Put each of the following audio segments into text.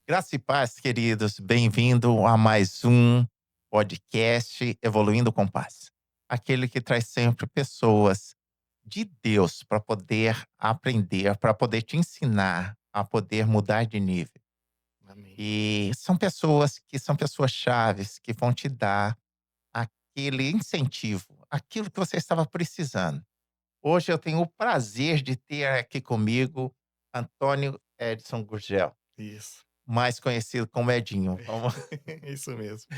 Graça e paz, queridos. Bem-vindo a mais um podcast Evoluindo com Paz. Aquele que traz sempre pessoas de Deus para poder aprender, para poder te ensinar a poder mudar de nível. Amém. E são pessoas que são pessoas chaves que vão te dar aquele incentivo, aquilo que você estava precisando. Hoje eu tenho o prazer de ter aqui comigo Antônio Edson Gurgel, Isso. mais conhecido como Edinho. Isso mesmo.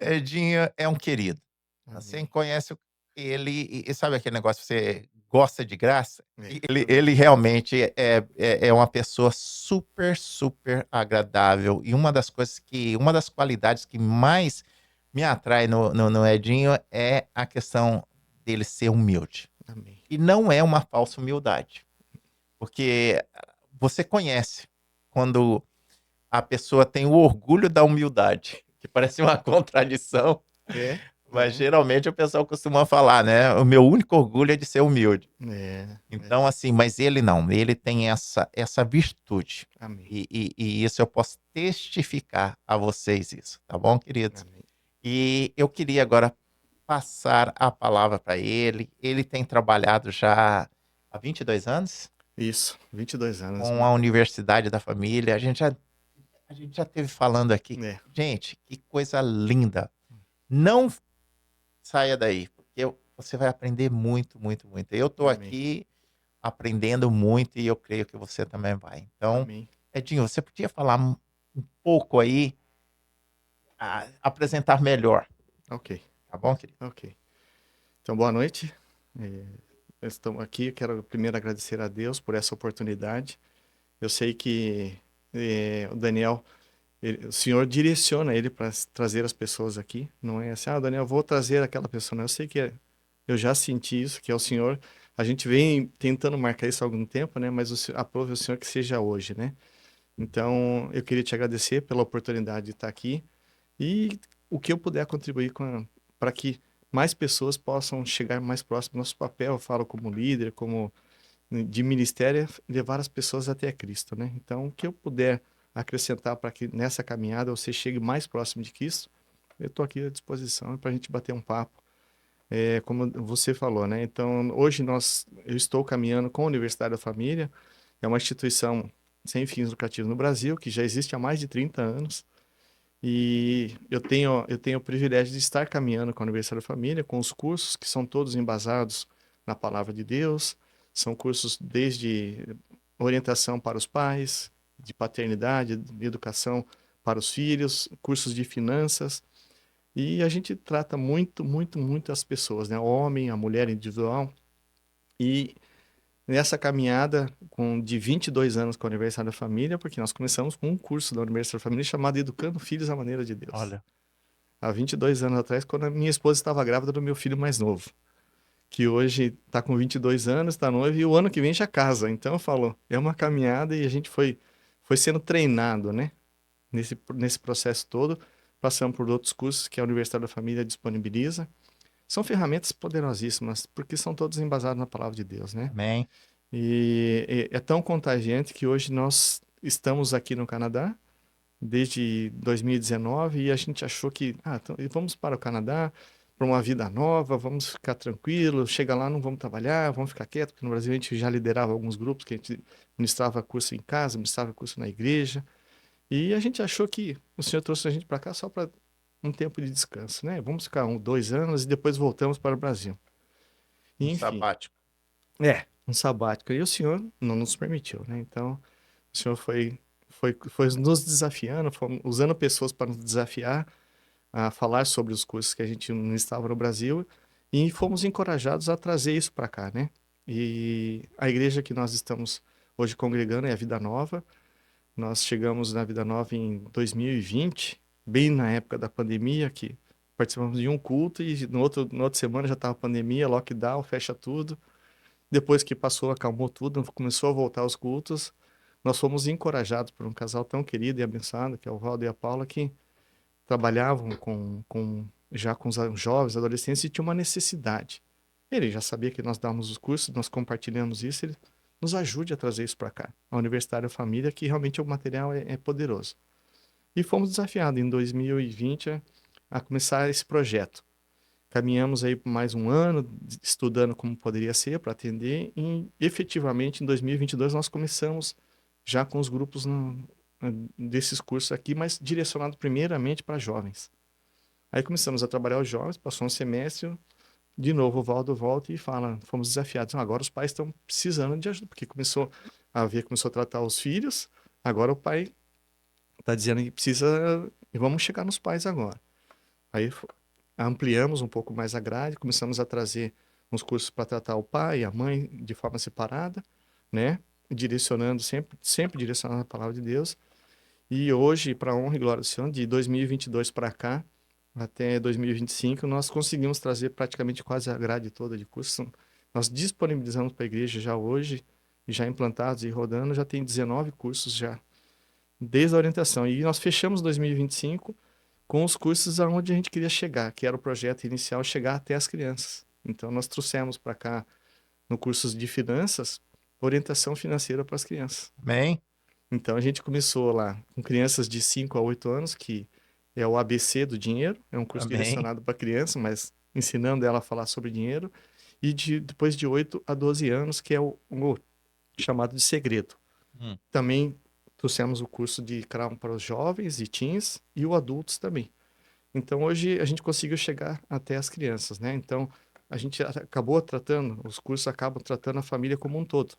Edinho é um querido. Você Amém. conhece ele e sabe aquele negócio, você gosta de graça? É, E ele amém. ele realmente é uma pessoa super, super agradável e uma das qualidades que mais me atrai no Edinho é a questão dele ser humilde. Amém. E não é uma falsa humildade, porque você conhece quando a pessoa tem o orgulho da humildade, que parece uma contradição, É, mas é, geralmente o pessoal costuma falar, né: "O meu único orgulho é de ser humilde". é. Então, assim, mas ele não, ele tem essa virtude, Amém. e isso eu posso testificar a vocês isso, tá bom, queridos? Amém. E eu queria agora passar a palavra para ele. Ele tem trabalhado já há 22 anos Isso, 22 anos. com a Universidade da Família. A gente já esteve falando aqui. É. Gente, que coisa linda. Não saia daí, porque você vai aprender muito, muito, muito. Eu estou Amém. aqui aprendendo muito e eu creio que você também vai. Então, Amém. Edinho, você podia falar um pouco aí, apresentar melhor, Ok, tá bom, querido? ok. Então, boa noite. É, Estamos aqui. Quero primeiro agradecer a Deus por essa oportunidade. Eu sei que o Daniel, o Senhor direciona ele para trazer as pessoas aqui. Não é assim, Daniel, vou trazer aquela pessoa. Não, eu sei que eu já senti isso, que é o Senhor. A gente vem tentando marcar isso há algum tempo, né? Mas aprove o Senhor que seja hoje, né? Então, eu queria te agradecer pela oportunidade de estar aqui e o que eu puder contribuir para que mais pessoas possam chegar mais próximo. Nosso papel, eu falo como líder, como de ministério, é levar as pessoas até Cristo, né? Então, o que eu puder acrescentar para que nessa caminhada você chegue mais próximo de Cristo, eu estou aqui à disposição para a gente bater um papo. Como você falou, né? Então, hoje eu estou caminhando com a Universidade da Família, é uma instituição sem fins lucrativos no Brasil, que já existe há mais de 30 anos, e eu tenho o privilégio de estar caminhando com a Universidade da Família, com os cursos que são todos embasados na Palavra de Deus, são cursos desde orientação para os pais, de paternidade, de educação para os filhos, cursos de finanças, e a gente trata muito, muito, muito as pessoas, né? O homem, a mulher individual. E nessa caminhada de 22 anos com a Universidade da Família, porque nós começamos com um curso da Universidade da Família chamado Educando Filhos à Maneira de Deus. Olha, Há 22 anos atrás, quando a minha esposa estava grávida do meu filho mais novo, que hoje está com 22 anos, está noivo e o ano que vem já casa. Então eu falo, é uma caminhada e a gente foi sendo treinado, né? Nesse processo todo, passamos por outros cursos que a Universidade da Família disponibiliza. São ferramentas poderosíssimas, porque são todos embasados na palavra de Deus, né? amém. E é tão contagiante que hoje nós estamos aqui no Canadá desde 2019 e a gente achou que, então, vamos para o Canadá para uma vida nova, vamos ficar tranquilo, chega lá, não vamos trabalhar, vamos ficar quieto, porque no Brasil a gente já liderava alguns grupos que a gente ministrava curso em casa, ministrava curso na igreja, e a gente achou que o Senhor trouxe a gente para cá só para um tempo de descanso, né? Vamos ficar 2 anos e depois voltamos para o Brasil. E, Um enfim, sabático. um sabático. E o Senhor não nos permitiu, né? Então, o Senhor foi nos desafiando, foi usando pessoas para nos desafiar a falar sobre os cursos que a gente não estava no Brasil e fomos encorajados a trazer isso para cá, né? E a igreja que nós estamos hoje congregando é a Vida Nova. Nós chegamos na Vida Nova em 2020, bem na época da pandemia, que participamos de um culto e na outra semana já estava pandemia, lockdown, fecha tudo. Depois que passou, acalmou tudo, começou a voltar aos cultos. Nós fomos encorajados por um casal tão querido e abençoado, que é o Valdo e a Paula, que trabalhavam já com os jovens, adolescentes, e tinha uma necessidade. Ele já sabia que nós dávamos os cursos, nós compartilhamos isso, ele nos ajude a trazer isso para cá. A Universitária Família, que realmente o material é poderoso. E fomos desafiados em 2020 a começar esse projeto. Caminhamos aí por mais um ano, estudando como poderia ser para atender, e efetivamente em 2022 nós começamos já com os grupos desses cursos aqui, mas direcionado primeiramente para jovens. Aí começamos a trabalhar os jovens, passou um semestre, de novo o Valdo volta e fala, fomos desafiados. Agora os pais estão precisando de ajuda, porque começou a tratar os filhos, agora o pai está dizendo que precisa, e vamos chegar nos pais agora. Aí ampliamos um pouco mais a grade, começamos a trazer uns cursos para tratar o pai e a mãe de forma separada, né? Direcionando, sempre direcionando a palavra de Deus. E hoje, para a honra e glória do Senhor, de 2022 para cá, até 2025, nós conseguimos trazer praticamente quase a grade toda de cursos. Nós disponibilizamos para a igreja já hoje, já implantados e rodando, já tem 19 cursos já, desde a orientação. E nós fechamos 2025 com os cursos aonde a gente queria chegar, que era o projeto inicial, chegar até as crianças. Então, nós trouxemos para cá, no curso de finanças, orientação financeira para as crianças. Amém? Então, a gente começou lá com crianças de 5 a 8 anos, que é o ABC do dinheiro, é um curso Amém? direcionado para criança, mas ensinando ela a falar sobre dinheiro, e depois de 8 a 12 anos, que é o chamado de segredo. Hum. Também trouxemos o curso de Crown para os jovens e teens e o adultos também. Então, hoje a gente conseguiu chegar até as crianças, né? Então, a gente acabou tratando, os cursos acabam tratando a família como um todo,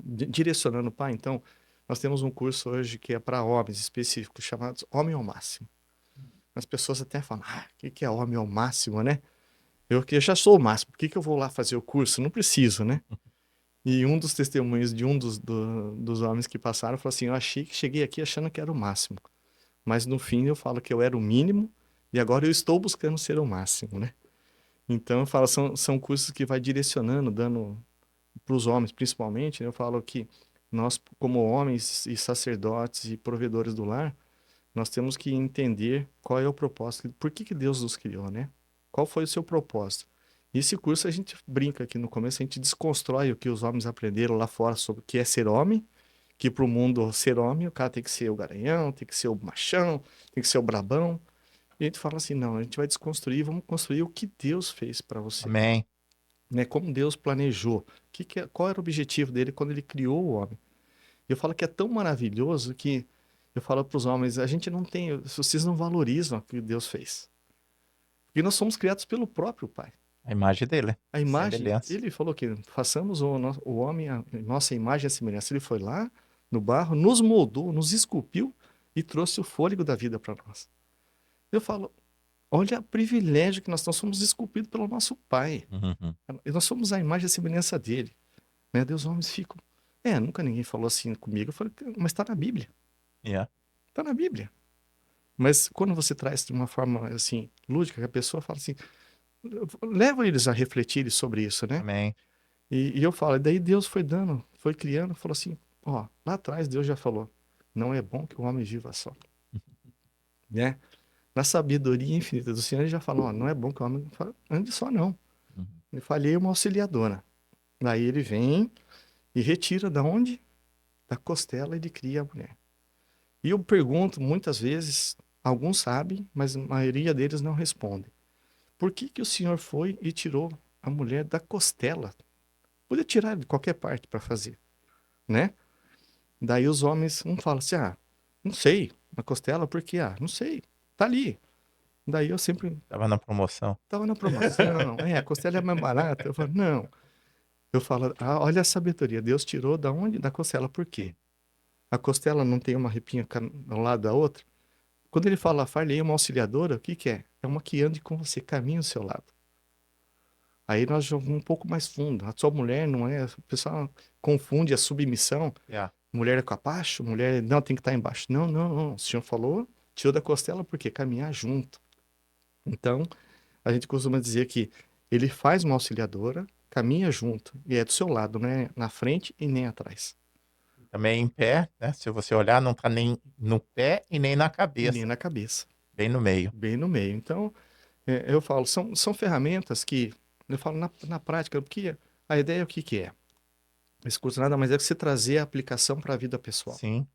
direcionando o pai. Então, nós temos um curso hoje que é para homens específicos, chamados Homem ao Máximo. As pessoas até falam, o que é homem ao máximo, né? Eu que já sou o máximo, por que eu vou lá fazer o curso? Não preciso, né? E um dos testemunhos de um dos homens que passaram falou assim, eu achei que cheguei aqui achando que era o máximo, mas no fim eu falo que eu era o mínimo e agora eu estou buscando ser o máximo, né? Então eu falo, são cursos que vai direcionando, dando para os homens principalmente, né? Eu falo que nós, como homens e sacerdotes e provedores do lar, nós temos que entender qual é o propósito, por que Deus nos criou, né? Qual foi o seu propósito? E esse curso a gente brinca aqui no começo, a gente desconstrói o que os homens aprenderam lá fora sobre o que é ser homem, que para o mundo ser homem, o cara tem que ser o garanhão, tem que ser o machão, tem que ser o brabão. E a gente fala assim, não, a gente vai desconstruir, vamos construir o que Deus fez para você, Amém? né? Como Deus planejou, qual era o objetivo dele quando ele criou o homem. E eu falo que é tão maravilhoso que eu falo para os homens, a gente não tem, vocês não valorizam o que Deus fez. Porque nós somos criados pelo próprio Pai. A imagem dele. A imagem, Semelhança. ele falou que façamos o homem a nossa imagem e a semelhança. Ele foi lá no barro, nos moldou, nos esculpiu e trouxe o fôlego da vida para nós. Eu falo, olha o privilégio que nós somos esculpidos pelo nosso Pai. Uhum. E nós somos a imagem e a semelhança dele. Né? Deus, homens ficam. Nunca ninguém falou assim comigo. Eu falei, mas está na Bíblia. Yeah. Está na Bíblia. Mas quando você traz de uma forma assim, lúdica, que a pessoa fala assim, leva eles a refletirem sobre isso, né? Amém. E eu falo, e daí Deus foi dando, foi criando, falou assim, ó, lá atrás Deus já falou, não é bom que o homem viva só, né? Na sabedoria infinita do Senhor, ele já falou, ó, não é bom que o homem ande só, não. Uhum. Eu falei uma auxiliadora. Daí ele vem e retira da onde? Da costela e ele cria a mulher. E eu pergunto muitas vezes, alguns sabem, mas a maioria deles não respondem. Por que que o Senhor foi e tirou a mulher da costela? Podia tirar de qualquer parte para fazer, né? Daí os homens, um fala assim, não sei, na costela, por quê? Não sei, tá ali. Daí eu sempre, Tava na promoção. tava na promoção, a costela é mais barata. Eu falo, não. Eu falo, olha a sabedoria, Deus tirou da onde? Da costela, por quê? A costela não tem uma ripinha ao lado da outra? Quando ele fala, far-lhe uma auxiliadora, o que que é? É uma que ande com você, caminha ao seu lado. Aí nós jogamos um pouco mais fundo. A sua mulher não é. O pessoal confunde a submissão. Yeah. Mulher é capacho, mulher não tem que estar embaixo. Não, não, não. O senhor falou, tirou da costela porque caminhar junto. Então, a gente costuma dizer que ele faz uma auxiliadora, caminha junto e é do seu lado, não é na frente e nem atrás. Também em pé, né? Se você olhar, não tá nem no pé e nem na E nem cabeça. na cabeça, Bem no meio. bem no meio. Então, eu falo, são ferramentas que, eu falo na prática, porque a ideia é o que que é? Esse curso nada mais é que você trazer a aplicação para a vida pessoal. Sim.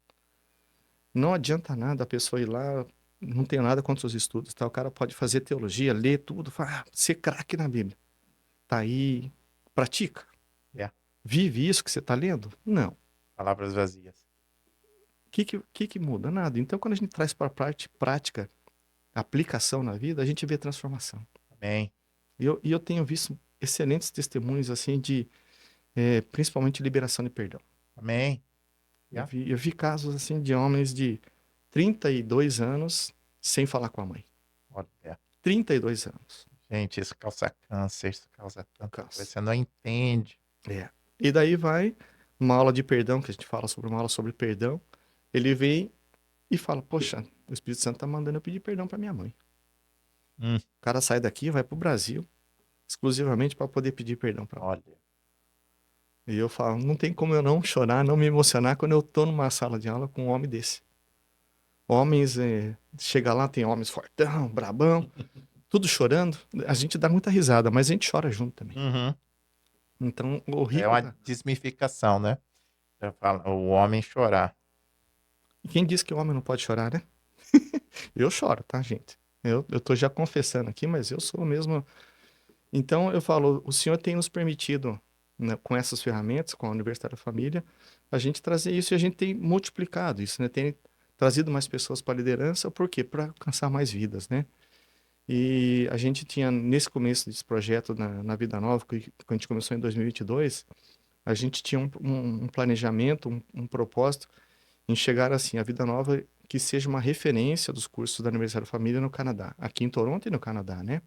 Não adianta nada a pessoa ir lá, não tem nada contra os estudos, tá? O cara pode fazer teologia, ler tudo, ser craque na Bíblia. Tá aí, pratica. É, Vive isso que você está lendo? Não. palavras vazias. O que muda? Nada. Então, quando a gente traz para a parte prática, aplicação na vida, a gente vê transformação. Amém. E eu tenho visto excelentes testemunhos, assim, principalmente liberação de perdão. Amém. Eu É. vi, eu vi casos, assim, de homens de 32 anos sem falar com a mãe. Olha, 32 anos. gente, isso causa câncer, isso causa tanta coisa. Caso. Você não entende. É. E daí vai uma aula de perdão, que a gente fala sobre uma aula sobre perdão. Ele vem e fala, poxa, o Espírito Santo tá mandando eu pedir perdão para minha mãe. Hum, O cara sai daqui, vai pro Brasil, exclusivamente para poder pedir perdão para ela. olha, E eu falo, não tem como eu não chorar, não me emocionar quando eu tô numa sala de aula com um homem desse. Homens, chega lá, tem homens fortão, brabão, tudo chorando. A gente dá muita risada, mas a gente chora junto também. uhum. Então, o É rico uma da... desmificação, né? Você fala, o homem chorar. E quem diz que o homem não pode chorar, né? Eu choro, tá, gente? Eu tô já confessando aqui, mas eu sou mesmo. Então, eu falo, o Senhor tem nos permitido, né, com essas ferramentas, com a Universidade da Família, a gente trazer isso e a gente tem multiplicado isso, né? Tem trazido mais pessoas para a liderança, por quê? Para alcançar mais vidas, né? E a gente tinha, nesse começo desse projeto na Vida Nova, que a gente começou em 2022, a gente tinha um planejamento, um propósito em chegar assim, a Vida Nova que seja uma referência dos cursos da Universidade da Família no Canadá, aqui em Toronto e no Canadá, né?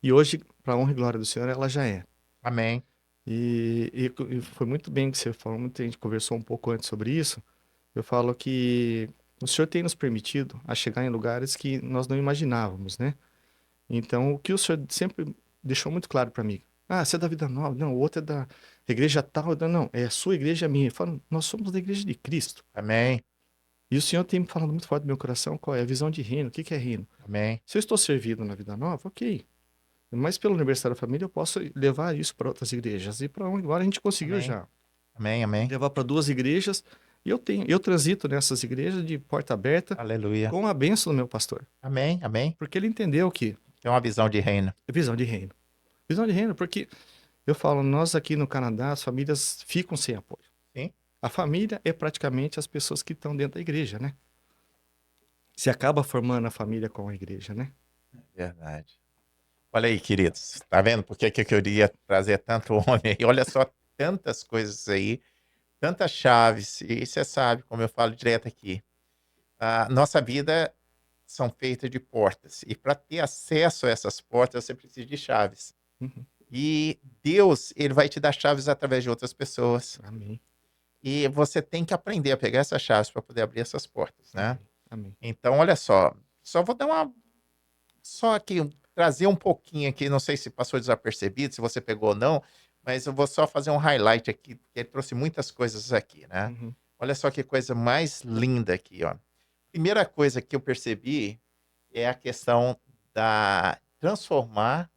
E hoje, para a honra e glória do Senhor, ela já é. Amém. E foi muito bem que você falou, a gente conversou um pouco antes sobre isso. Eu falo que o Senhor tem nos permitido a chegar em lugares que nós não imaginávamos, né? Então, o que o Senhor sempre deixou muito claro para mim. Ah, você é da Vida Nova, não, o outro é da igreja tal, não, não, é a sua igreja, é minha. Eu falo, nós somos da igreja de Cristo. Amém. E o Senhor tem me falado muito forte do meu coração qual é a visão de reino, o que que é reino. Amém. Se eu estou servido na Vida Nova, ok. Mas pelo Universidade da Família eu posso levar isso para outras igrejas. E para onde agora a gente conseguiu Amém. já Amém. Amém. levar para 2 igrejas. E eu transito nessas igrejas de porta aberta Aleluia. com a bênção do meu pastor. Amém. Amém. Porque ele entendeu que Tem uma visão de reino. é visão de reino. Visão de reino, porque eu falo, nós aqui no Canadá, as famílias ficam sem apoio. Sim. A família é praticamente as pessoas que estão dentro da igreja, né? Se acaba formando a família com a igreja, né? Verdade. Olha aí, queridos. Tá vendo por que que eu queria trazer tanto homem aí? Olha só, tantas coisas aí, tantas chaves. E você sabe, como eu falo direto aqui, a nossa vida são feitas de portas. E para ter acesso a essas portas, você precisa de chaves. Uhum. E Deus, ele vai te dar chaves através de outras pessoas. Amém. E você tem que aprender a pegar essas chaves para poder abrir essas portas, né? Amém. Amém. Então, olha só vou dar só aqui, trazer um pouquinho aqui, não sei se passou desapercebido, se você pegou ou não, mas eu vou só fazer um highlight aqui, porque ele trouxe muitas coisas aqui, né? Uhum. Olha só que coisa mais linda aqui, ó. Primeira coisa que eu percebi é a questão da transformar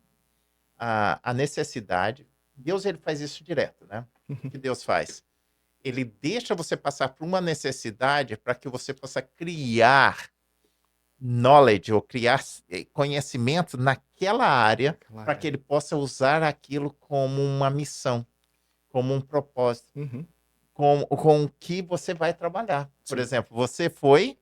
a necessidade. Deus, ele faz isso direto, né? O que Deus faz? Ele deixa você passar por uma necessidade para que você possa criar knowledge ou criar conhecimento naquela área Aquela para que área. ele possa usar aquilo como uma missão, como um propósito, Uhum. com o que você vai trabalhar. Por Sim. exemplo, você foi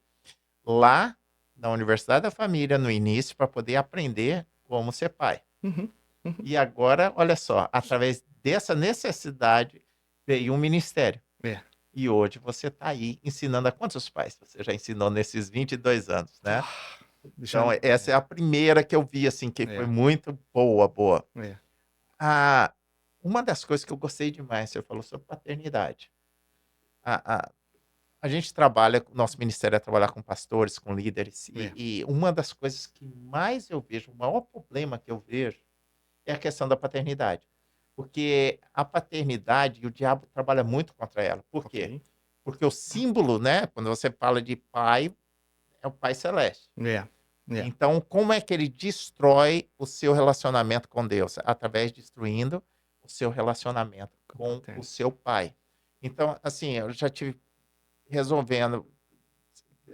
lá na Universidade da Família no início para poder aprender como ser pai. Uhum. Uhum. E agora, olha só, através dessa necessidade veio um ministério. É. E hoje você está aí ensinando a quantos pais você já ensinou nesses 22 anos, né? Já, Então, essa é a primeira que eu vi, assim, que foi É. muito boa. É. Ah, uma das coisas que eu gostei demais, você falou sobre paternidade. A, a gente trabalha, o nosso ministério é trabalhar com pastores, com líderes, É. e uma das coisas que mais eu vejo, o maior problema que eu vejo, é a questão da paternidade. Porque a paternidade, o diabo trabalha muito contra ela. Por quê? Ok. Porque o símbolo, né, quando você fala de pai, é o Pai Celeste. É. É. Então, como é que ele destrói o seu relacionamento com Deus? Através de destruindo o seu relacionamento com o Paterno. seu pai. Então, assim, eu já tive resolvendo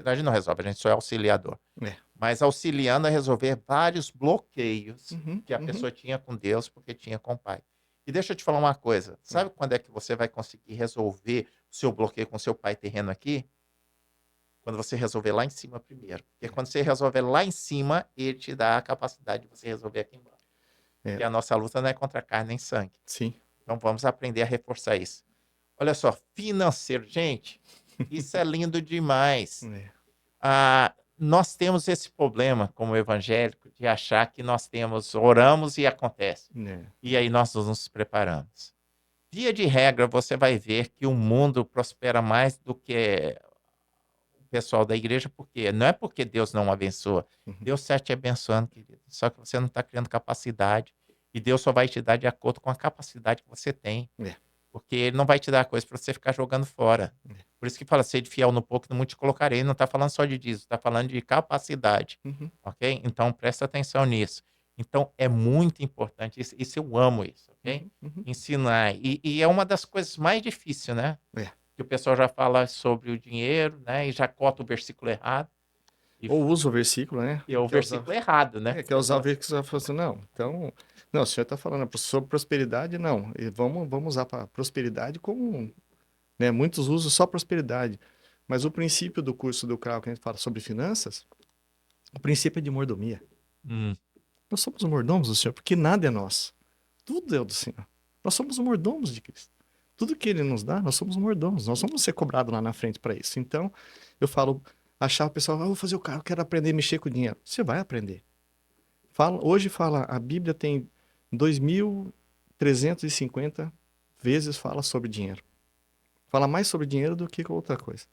A gente não resolve, a gente só é auxiliador. É. Mas auxiliando a resolver vários bloqueios Uhum, que a uhum. pessoa tinha com Deus, porque tinha com o pai. E deixa eu te falar uma coisa, sabe quando é que você vai conseguir resolver o seu bloqueio com o seu pai terreno aqui? Quando você resolver lá em cima primeiro. Porque quando você resolver lá em cima, ele te dá a capacidade de você resolver aqui embaixo. É, E a nossa luta não é contra carne nem sangue. sim. Então vamos aprender a reforçar isso. Olha só, financeiro, gente, isso é lindo demais. É, Nós temos esse problema como evangélico de achar que nós temos, oramos e acontece. é. E aí nós nos preparamos. Via de regra, você vai ver que o mundo prospera mais do que o pessoal da igreja, porque não é porque Deus não abençoa. Uhum. Deus está te abençoando, querido. Só que você não está criando capacidade. E Deus só vai te dar de acordo com a capacidade que você tem. É. Porque ele não vai te dar coisa para você ficar jogando fora. Por isso que fala, sede fiel no pouco, no muito te colocarei. Não está falando só de dízimo, está falando de capacidade. Uhum. Ok? Então, presta atenção nisso. Então, é muito importante. Isso eu amo isso, ok? Uhum. Ensinar. E é uma das coisas mais difíceis, né? É. Que o pessoal já fala sobre o dinheiro, né? E já cota o versículo errado. E, Ou usa o versículo, né? e é o versículo errado, né? Quer usar o versículo e fala assim, não, então, não, o senhor está falando sobre prosperidade, não, e vamos usar para prosperidade como, né, muitos usam só prosperidade, mas o princípio do curso do CRAU que a gente fala sobre finanças, o princípio é de mordomia. Nós somos mordomos do Senhor, porque nada é nosso, tudo é do Senhor. Nós somos mordomos de Cristo. Tudo que Ele nos dá, nós somos mordomos, nós vamos ser cobrados lá na frente para isso. Então, eu falo, achar o pessoal, vou fazer o carro, eu quero aprender a mexer com o dinheiro. Você vai aprender. Hoje fala, a Bíblia tem 2.350 vezes fala sobre dinheiro. Fala mais sobre dinheiro do que outra coisa.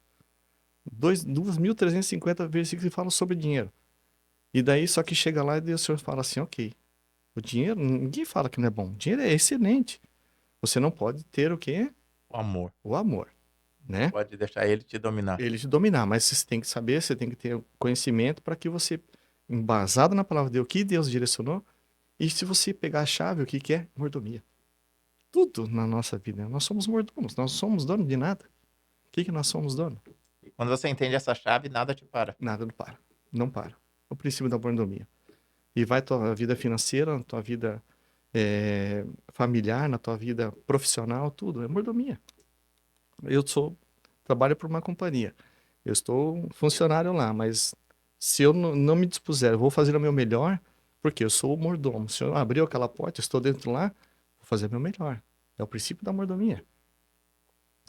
2.350 versículos que falam sobre dinheiro. E daí só que chega lá e o Senhor fala assim, ok, o dinheiro, ninguém fala que não é bom. O dinheiro é excelente. Você não pode ter o quê? O amor. O amor, né? Pode deixar ele te dominar. Ele te dominar, mas você tem que saber, você tem que ter conhecimento para que você, embasado na palavra de Deus, o que Deus direcionou, e se você pegar a chave, o que que é? Mordomia. Tudo na nossa vida. Nós somos mordomos, nós não somos dono de nada. O que que nós somos dono? E quando você entende essa chave, nada te para. Nada não para. Não para. O princípio da mordomia. E vai tua vida financeira, tua vida familiar, na tua vida profissional, tudo. É mordomia. Trabalho por uma companhia. Eu estou funcionário lá, mas se eu não me dispuser, eu vou fazer o meu melhor, porque eu sou o mordomo. Se eu abrir aquela porta, eu estou dentro lá, vou fazer o meu melhor. É o princípio da mordomia.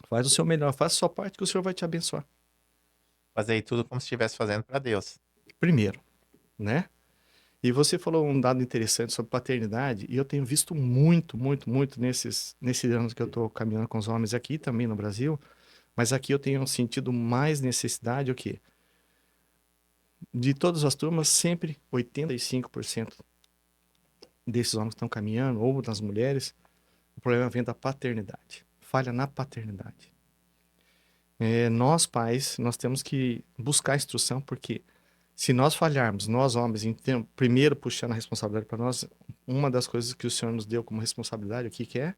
Faz o seu melhor, faz a sua parte que o Senhor vai te abençoar. Fazer aí tudo como se estivesse fazendo para Deus. Primeiro, né? E você falou um dado interessante sobre paternidade, e eu tenho visto muito, muito, muito nesses anos que eu estou caminhando com os homens aqui também no Brasil, mas aqui eu tenho sentido mais necessidade, o quê? De todas as turmas, sempre 85% desses homens que estão caminhando, ou das mulheres, o problema vem da paternidade. Falha na paternidade. Nós, pais, nós temos que buscar instrução, porque se nós falharmos, nós homens, primeiro puxando a responsabilidade para nós, uma das coisas que o Senhor nos deu como responsabilidade, o que que é?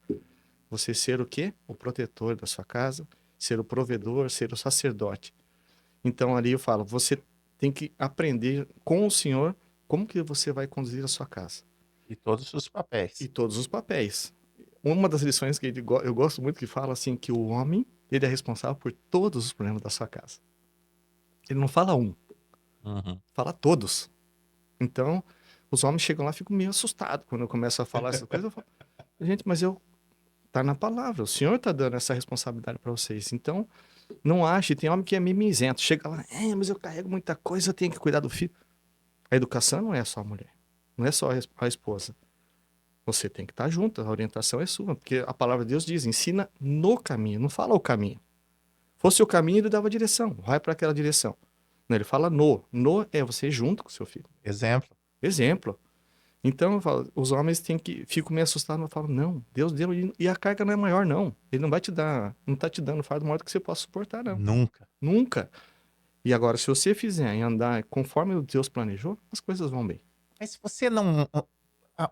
Você ser o quê? O protetor da sua casa, ser o provedor, ser o sacerdote. Então ali eu falo, você tem que aprender com o Senhor como que você vai conduzir a sua casa. E todos os papéis. E todos os papéis. Uma das lições que eu gosto muito que fala assim, que o homem, ele é responsável por todos os problemas da sua casa. Ele não fala um, fala todos. Então, os homens chegam lá e ficam meio assustados quando eu começo a falar essas coisas. Eu falo, gente, mas tá na palavra, o Senhor tá dando essa responsabilidade para vocês. Então, não ache, tem homem que é mimizento. Chega lá, mas eu carrego muita coisa, eu tenho que cuidar do filho. A educação não é só a mulher, não é só a esposa. Você tem que estar junto, a orientação é sua, porque a palavra de Deus diz, ensina no caminho, não fala o caminho. Fosse o caminho, ele dava direção, vai para aquela direção. Não, ele fala no. No é você junto com o seu filho. Exemplo. Exemplo. Então, eu falo, os homens ficam meio assustados, eu falo, não, Deus deu, e a carga não é maior, não. Ele não vai te dar, não está te dando fardo maior do que você possa suportar, não. Nunca. Nunca. E agora, se você fizer e andar conforme Deus planejou, as coisas vão bem. Mas se você não...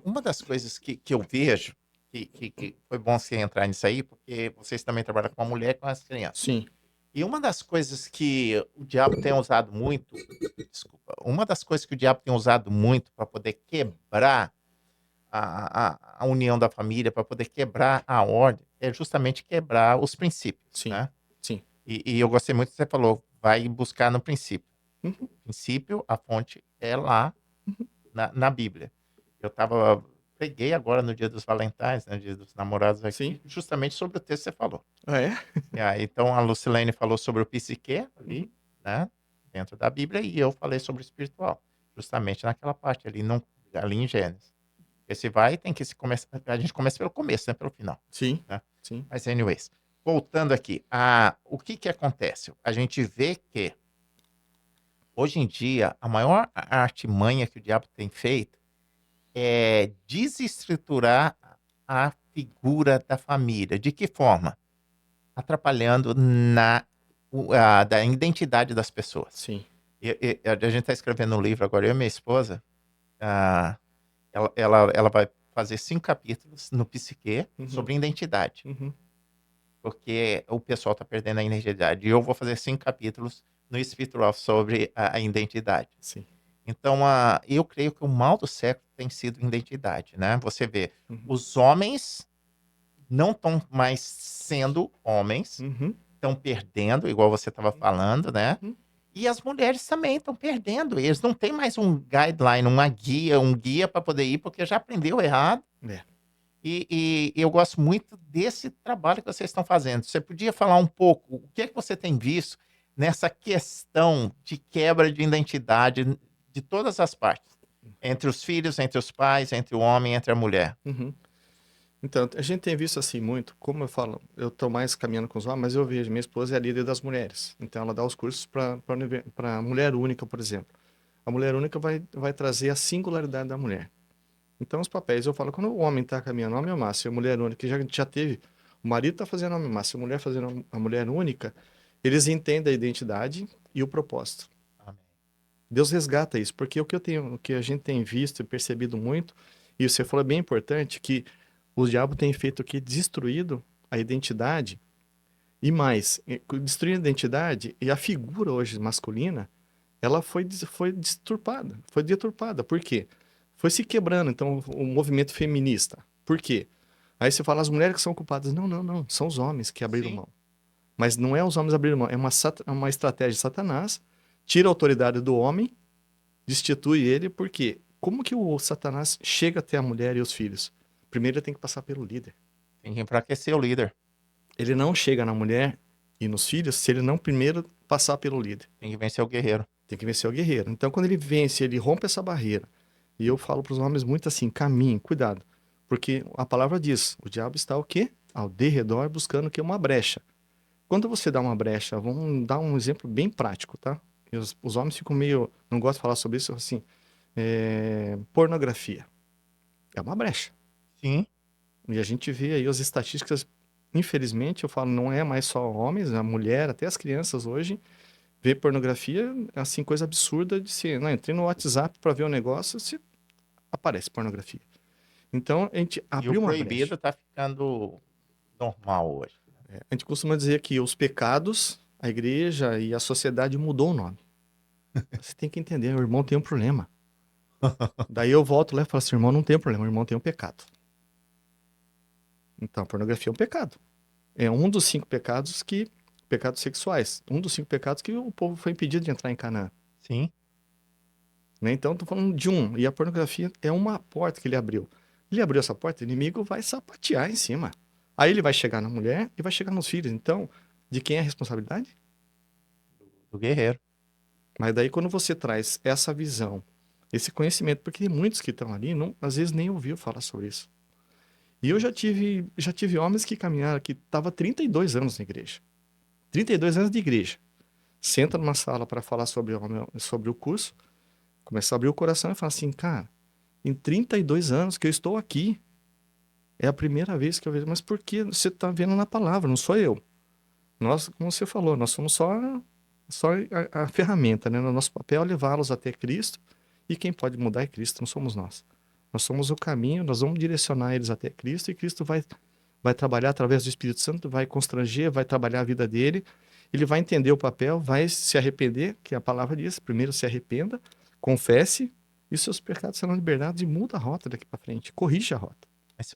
Uma das coisas que eu vejo, que foi bom você entrar nisso aí, porque vocês também trabalham com a mulher e com as crianças. Sim. E uma das coisas que o diabo tem usado muito, desculpa, uma das coisas que o diabo tem usado muito para poder quebrar a união da família, para poder quebrar a ordem, é justamente quebrar os princípios, Sim, né? sim. E eu gostei muito que você falou, vai buscar no princípio. Uhum, Princípio, a fonte é lá uhum. na Bíblia. Eu tava preguei agora no dia dos Valentinos, né, dia dos namorados Sim. aqui, justamente sobre o texto que você falou. Ah, é? E aí, então a Lucilene falou sobre o psique Uhum. ali, né, dentro da Bíblia, e eu falei sobre o espiritual, justamente naquela parte ali, não, ali em Gênesis. Esse vai tem que se começar, a gente começa pelo começo, né, pelo final, Sim, né. sim. Mas anyways, voltando aqui, o que que acontece? A gente vê que, hoje em dia, a maior artimanha que o diabo tem feito é desestruturar a figura da família. De que forma? Atrapalhando da identidade das pessoas. Sim. A gente está escrevendo um livro agora, eu e minha esposa. ah, ela vai fazer 5 capítulos no Psique Uhum, sobre identidade, uhum. porque o pessoal está perdendo a identidade. E eu vou fazer 5 capítulos no espiritual sobre a identidade. Sim. Então, eu creio que o mal do século tem sido identidade, né? Você vê, Uhum, os homens não estão mais sendo homens, uhum, estão perdendo, igual você estava falando, né? uhum. E as mulheres também estão perdendo. Eles não têm mais um guideline, um guia para poder ir, porque já aprendeu errado. É. E eu gosto muito desse trabalho que vocês estão fazendo. Você podia falar um pouco, o que é que você tem visto nessa questão de quebra de identidade de todas as partes? Entre os filhos, entre os pais, entre o homem, entre a mulher. Uhum. Então, a gente tem visto assim muito, como eu falo, eu estou mais caminhando com os homens, mas eu vejo, minha esposa é a líder das mulheres. Então, ela dá os cursos para mulher única, por exemplo. A mulher única vai trazer a singularidade da mulher. Então, os papéis, eu falo, quando o homem está caminhando homem ou massa, e a mulher única, que já teve, o marido está fazendo homem massa, a mulher fazendo a mulher única, eles entendem a identidade e o propósito. Amém. Deus resgata isso, porque o que a gente tem visto e percebido muito, e você falou é bem importante, que o diabo tem feito o que? Destruído a identidade, e mais, destruindo a identidade, e a figura hoje masculina, ela foi deturpada, foi deturpada. Por quê? Foi se quebrando, então, o movimento feminista. Por quê? Aí você fala, as mulheres que são culpadas. Não, não, não, são os homens que abriram Sim, mão. Mas não é os homens abriram mão, é uma estratégia de Satanás, tira a autoridade do homem, destitui ele, porque como que o Satanás chega até a mulher e os filhos? Primeiro ele tem que passar pelo líder. tem que enfraquecer o líder. Ele não chega na mulher e nos filhos se ele não primeiro passar pelo líder. Tem que vencer o guerreiro. Tem que vencer o guerreiro. Então, quando ele vence, ele rompe essa barreira. E eu falo para os homens muito assim: caminhem, cuidado. Porque a palavra diz: o diabo está o quê? Ao derredor buscando o quê? Uma brecha. Quando você dá uma brecha, vamos dar um exemplo bem prático, tá? E os homens ficam meio. Não gostam de falar sobre isso, assim. Pornografia. É uma brecha. Sim, E a gente vê aí as estatísticas. Infelizmente, eu falo, não é mais só homens, a mulher, até as crianças hoje ver pornografia, assim, coisa absurda de ser. Não, entrei no WhatsApp para ver um negócio, se aparece pornografia. Então, a gente e o abriu uma brecha. proibido tá ficando normal hoje. A gente costuma dizer que os pecados, a igreja e a sociedade mudou o nome. Você tem que entender, o irmão tem um problema. Daí eu volto lá e falo assim, irmão não tem um problema, o irmão tem um pecado. Então, a pornografia é um pecado. É um dos 5 pecados pecados sexuais, um dos 5 pecados que o povo foi impedido de entrar em Canaã. Sim, Né? Então, estou falando de um. E a pornografia é uma porta que ele abriu. Ele abriu essa porta, o inimigo vai sapatear em cima. Aí ele vai chegar na mulher e vai chegar nos filhos. Então, de quem é a responsabilidade? do guerreiro. Mas daí, quando você traz essa visão, esse conhecimento, porque tem muitos que estão ali, não, às vezes nem ouviu falar sobre isso. E eu já tive homens que caminharam, que estavam 32 anos na igreja. 32 anos de igreja. Senta numa sala para falar sobre o curso, começa a abrir o coração e fala assim, cara, em 32 anos que eu estou aqui, é a primeira vez que eu vejo. Mas por que você está vendo na palavra? Não sou eu. Nós, como você falou, nós somos só a ferramenta, né? O nosso papel é levá-los até Cristo. E quem pode mudar é Cristo, não somos nós. Nós somos o caminho, nós vamos direcionar eles até Cristo. E Cristo vai trabalhar através do Espírito Santo, vai constranger, vai trabalhar a vida dele. ele vai entender o papel, vai se arrepender, que a palavra diz, primeiro se arrependa, confesse, e seus pecados serão liberados e muda a rota daqui para frente, corrige a rota. Mas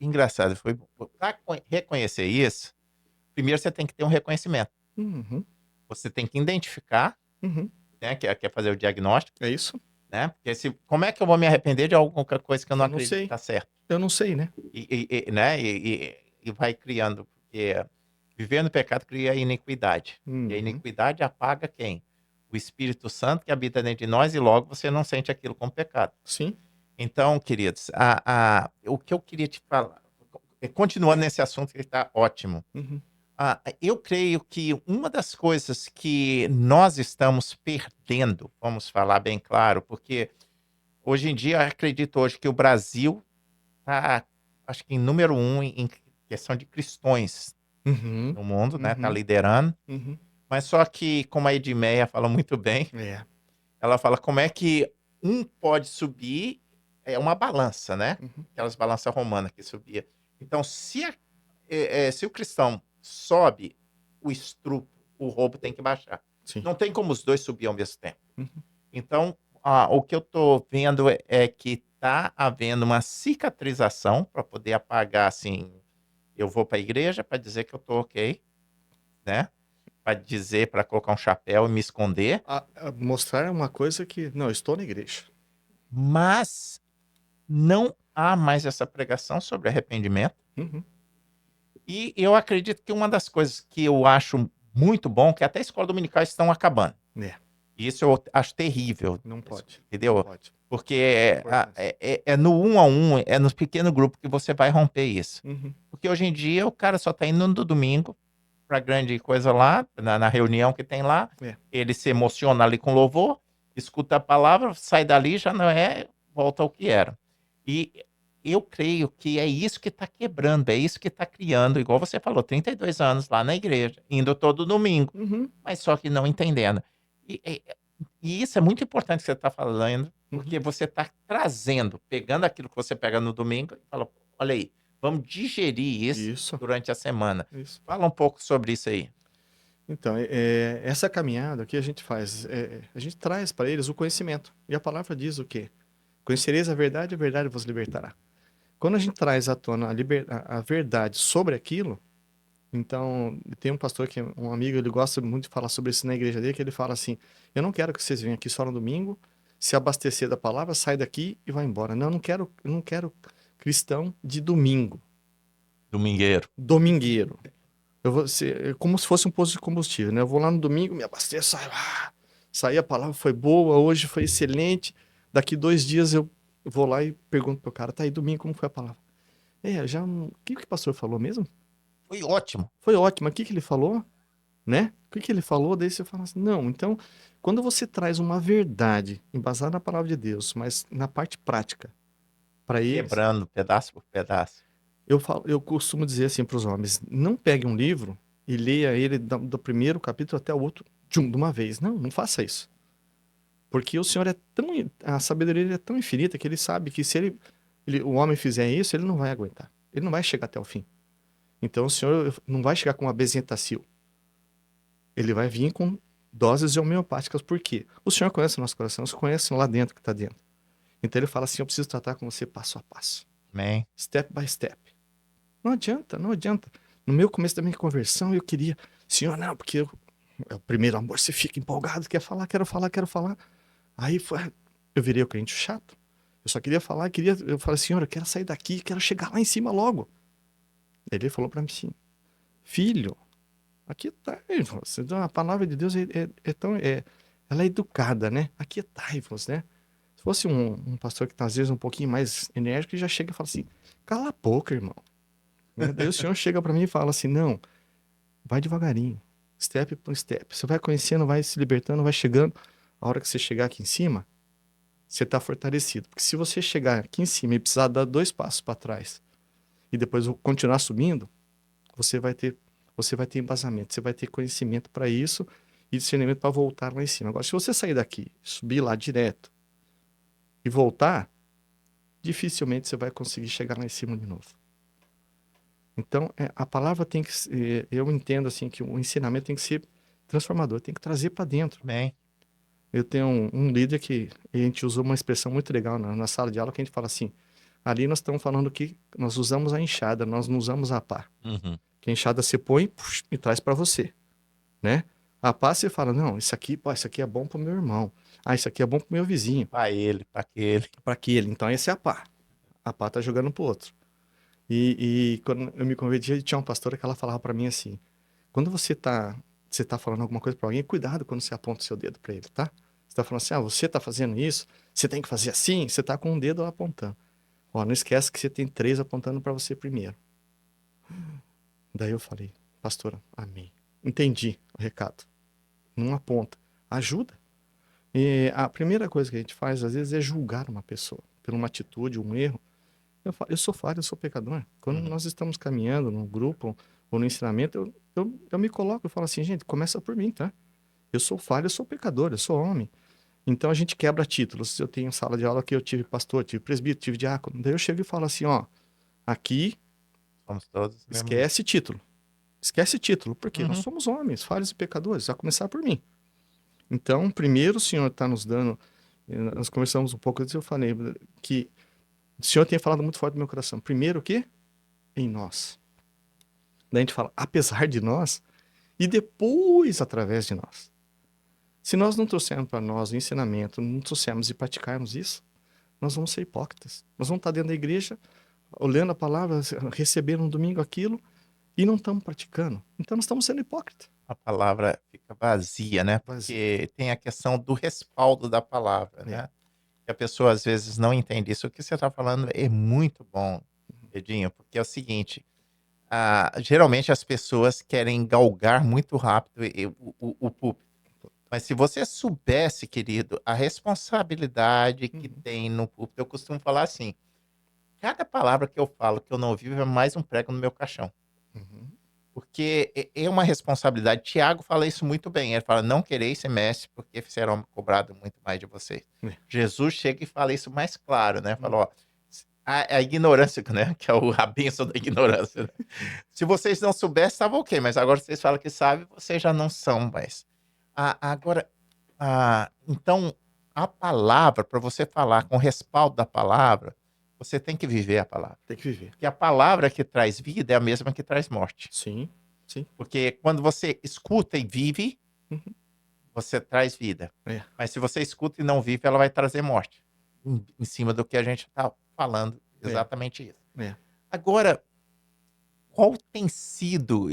engraçado, foi para reconhecer isso, primeiro você tem que ter um reconhecimento. Uhum, Você tem que identificar, uhum. né, que é fazer o diagnóstico, É isso? né, porque como é que eu vou me arrepender de alguma coisa que eu não Eu não acredito que sei. tá certo? Eu não sei, né? Né, e vai criando, porque viver no pecado cria a iniquidade. E a Uhum. iniquidade apaga quem? O Espírito Santo que habita dentro de nós e logo você não sente aquilo como pecado. Sim. Então, queridos, o que eu queria te falar, continuando nesse assunto que está ótimo. Uhum. Eu creio que uma das coisas que nós estamos perdendo, vamos falar bem claro, porque hoje em dia, acredito hoje que o Brasil está, acho que em número 1 em questão de cristãos Uhum. no mundo, né, tá Uhum. liderando. Uhum. Mas só que, como a Edmeia fala muito bem, É. ela fala como é que um pode subir, é uma balança, né, Uhum. aquelas balança romana que subia. Então se o cristão sobe, o estupro, o roubo tem que baixar. Sim. Não tem como os 2 subir ao mesmo tempo. Uhum. Então, o que eu tô vendo é que tá havendo uma cicatrização para poder apagar, assim, eu vou para a igreja para dizer que eu tô ok, né, para dizer, para colocar um chapéu e me esconder, Mostrar uma coisa que, não, eu estou na igreja. mas não há mais essa pregação sobre arrependimento. Uhum. E eu acredito que uma das coisas que eu acho muito bom, que até a escola dominical estão acabando. É. Isso eu acho terrível, Não pode. Não entendeu? pode. Porque Importância. é no um a um, é nos pequeno grupo que você vai romper isso. Uhum. Porque hoje em dia o cara só tá indo no domingo pra grande coisa lá, na reunião que tem lá, É. ele se emociona ali com louvor, escuta a palavra, sai dali, já não é, volta ao que era. E eu creio que é isso que tá quebrando, é isso que tá criando, igual você falou, 32 anos lá na igreja, indo todo domingo, Uhum. mas só que não entendendo. E, e- e isso é muito importante que você está falando, Uhum. porque você está trazendo, pegando aquilo que você pega no domingo e fala: olha aí, vamos digerir isso Isso. durante a semana. Isso. Fala um pouco sobre isso aí. Então, essa caminhada que a gente faz, a gente traz para eles o conhecimento. E a palavra diz o quê? Conhecereis a verdade vos libertará. Quando a gente traz à tona a verdade sobre aquilo, então, tem um pastor que é um amigo, ele gosta muito de falar sobre isso na igreja dele, que ele fala assim: eu não quero que vocês venham aqui só no domingo, se abastecer da palavra, sai daqui e vai embora. Não, eu não quero cristão de domingo, Domingueiro. domingueiro. Eu vou ser é como se fosse um posto de combustível, né? Eu vou lá no domingo, me abasteço, saio, saí, a palavra foi boa, hoje foi excelente. Daqui 2 dias eu vou lá e pergunto pro cara: tá aí, domingo, como foi a palavra? O que que o pastor falou mesmo? Foi ótimo. Foi ótimo. O que que ele falou? Né? O que que ele falou? Daí você fala assim, não, então, quando você traz uma verdade embasada na palavra de Deus, mas na parte prática, para eles, Quebrando pedaço por pedaço. eu costumo dizer assim para os homens, não pegue um livro e leia ele do primeiro capítulo até o outro de uma vez. Não, não faça isso. Porque o Senhor a sabedoria dele é tão infinita que ele sabe que se o homem fizer isso, ele não vai aguentar. Ele não vai chegar até o fim. Então o Senhor não vai chegar com uma bezetacil. Ele vai vir com doses homeopáticas. Por quê? O Senhor conhece o nosso coração, você conhece lá dentro que está dentro. Então ele fala assim: eu preciso tratar com você passo a passo, Amém. step by step. Não adianta, não adianta. No meu começo da minha conversão, eu queria, Senhor, não, porque é o primeiro amor, você fica empolgado, quer falar, quero falar, quero falar. Aí eu virei o crente chato. Eu só queria falar, eu falei: Senhor, eu quero sair daqui, quero chegar lá em cima logo. Ele falou para mim assim: filho, aquietai-vos. Então, a palavra de Deus ela é educada, né? Aquietai-vos, né? Se fosse um pastor que tá, às vezes, um pouquinho mais enérgico, ele já chega e fala assim: cala a boca, irmão. Né? Daí o Senhor chega para mim e fala assim: não, vai devagarinho, step por step. Você vai conhecendo, vai se libertando, vai chegando. A hora que você chegar aqui em cima, você tá fortalecido. Porque se você chegar aqui em cima e precisar dar 2 passos para trás e depois continuar subindo, você vai ter, você vai ter embasamento, você vai ter conhecimento para isso e discernimento para voltar lá em cima. Agora, se você sair daqui, subir lá direto e voltar, dificilmente você vai conseguir chegar lá em cima de novo. Então, a palavra tem que ser, eu entendo assim que o ensinamento tem que ser transformador, tem que trazer para dentro. Amém. Eu tenho um líder que a gente usou uma expressão muito legal na sala de aula, que a gente fala assim, ali nós estamos falando que nós usamos a enxada, nós não usamos a pá. Uhum. Que a enxada você põe e traz para você, né? A pá você fala, não, isso aqui, pô, isso aqui é bom pro meu irmão. Ah, isso aqui é bom pro meu vizinho, Para ele, para aquele. para aquele. Então esse é a pá. A pá tá jogando pro outro. E quando eu me converti, tinha uma pastora que ela falava para mim assim, quando você tá falando alguma coisa para alguém, cuidado quando você aponta o seu dedo para ele, tá? Você tá falando assim, ah, você tá fazendo isso, você tem que fazer assim, você tá com um dedo apontando. Ó, não esquece que você tem três apontando para você primeiro. Daí eu falei, pastora, amém. Entendi o recado. Não aponta. Ajuda. E a primeira coisa que a gente faz, às vezes, é julgar uma pessoa por uma atitude, um erro. Eu falo, eu sou falho, eu sou pecador. Quando Uhum. nós estamos caminhando no grupo ou no ensinamento, eu me coloco, eu falo assim, gente, começa por mim, tá? Eu sou falho, eu sou pecador, eu sou homem. Então a gente quebra títulos. Eu tenho sala de aula que eu tive pastor, tive presbítero, tive diácono. Daí eu chego e falo assim, ó, aqui Somos todos mesmo. esquece título. Esquece título, porque nós Uhum. somos homens, falhos e pecadores, a começar por mim. Então, primeiro o Senhor está nos dando, nós conversamos um pouco antes, eu falei que o Senhor tem falado muito forte no meu coração. Primeiro o quê? Em nós. Daí a gente fala, apesar de nós, e depois através de nós. Se nós não trouxermos para nós o ensinamento, não trouxermos e praticarmos isso, nós vamos ser hipócritas. Nós vamos estar dentro da igreja, olhando a palavra, recebendo no domingo aquilo, e não estamos praticando. Então nós estamos sendo hipócritas. A palavra fica vazia, né, Vazio. porque tem a questão do respaldo da palavra, É. né. E a pessoa às vezes não entende isso. O que você está falando é muito bom, Edinho, porque é o seguinte, geralmente as pessoas querem galgar muito rápido o púlpito. Mas se você soubesse, querido, a responsabilidade que Uhum. tem no púlpito, eu costumo falar assim: cada palavra que eu falo que eu não vivo é mais um prego no meu caixão. Uhum. Porque é uma responsabilidade. Tiago fala isso muito bem. Ele fala: não quereis ser mestre, porque serão cobrado muito mais de vocês. É. Jesus chega e fala isso mais claro, né? Uhum. Fala: ó, a ignorância, né? Que é a bênção da ignorância. Né? Se vocês não soubessem, estava ok, mas agora vocês falam que sabem, vocês já não são mais. Agora, então, a palavra, para você falar com o respaldo da palavra, você tem que viver a palavra. Tem que viver. Porque a palavra que traz vida é a mesma que traz morte. Sim, sim. Porque quando você escuta e vive, Uhum. você traz vida. É, Mas se você escuta e não vive, ela vai trazer morte. Em cima do que a gente está falando, é, exatamente isso. é. Agora, qual tem sido,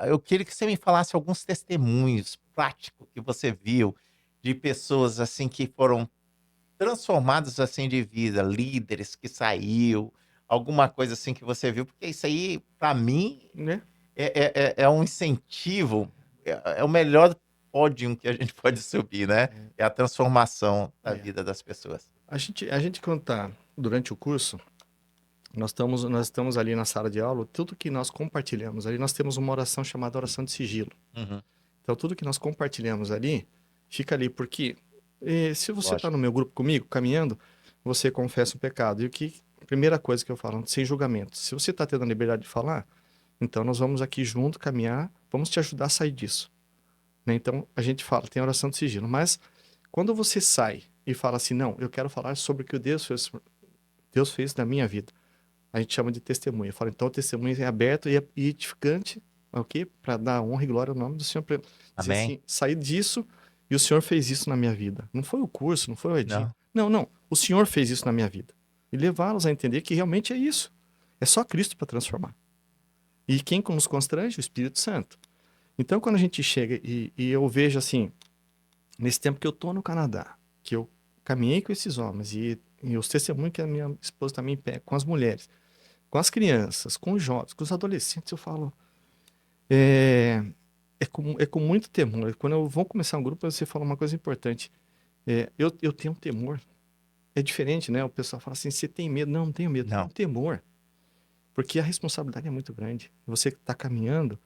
eu queria que você me falasse alguns testemunhos práticos que você viu de pessoas assim que foram transformadas assim de vida, líderes que saiu, alguma coisa assim que você viu, porque isso aí, para mim, Né? é um incentivo, é o melhor pódio que a gente pode subir, né, é a transformação da É. vida das pessoas. A gente quando tá durante o curso, nós estamos ali na sala de aula, tudo que nós compartilhamos ali, nós temos uma oração chamada oração de sigilo. Uhum, Então, tudo que nós compartilhamos ali, fica ali, porque se você está lógico. no meu grupo comigo, caminhando, você confessa o pecado. E a primeira coisa que eu falo, sem julgamento. Se você está tendo a liberdade de falar, então nós vamos aqui junto caminhar, vamos te ajudar a sair disso. Né? Então, a gente fala, tem oração de sigilo. Mas, quando você sai e fala assim, não, eu quero falar sobre o que Deus fez na minha vida, a gente chama de testemunho. Eu falo, então o testemunho é aberto e edificante, ok? Para dar honra e glória ao nome do Senhor. Pra dizer Amém? assim, saí disso e o Senhor fez isso na minha vida. Não foi o curso, não foi o Edinho. Não. Não, não. O Senhor fez isso na minha vida. E levá-los a entender que realmente é isso. É só Cristo para transformar. E quem nos constrange? O Espírito Santo. Então, quando a gente chega e eu vejo assim, nesse tempo que eu tô no Canadá, que eu caminhei com esses homens e os testemunhos que a minha esposa também pega com as mulheres, com as crianças, com os jovens, com os adolescentes, eu falo, é, é com muito temor. Quando eu vou começar um grupo, você fala uma coisa importante. Eu tenho um temor. É diferente, né? O pessoal fala assim, você tem medo? Não, não tenho medo, tenho um Não. temor. Porque a responsabilidade é muito grande. Você está caminhando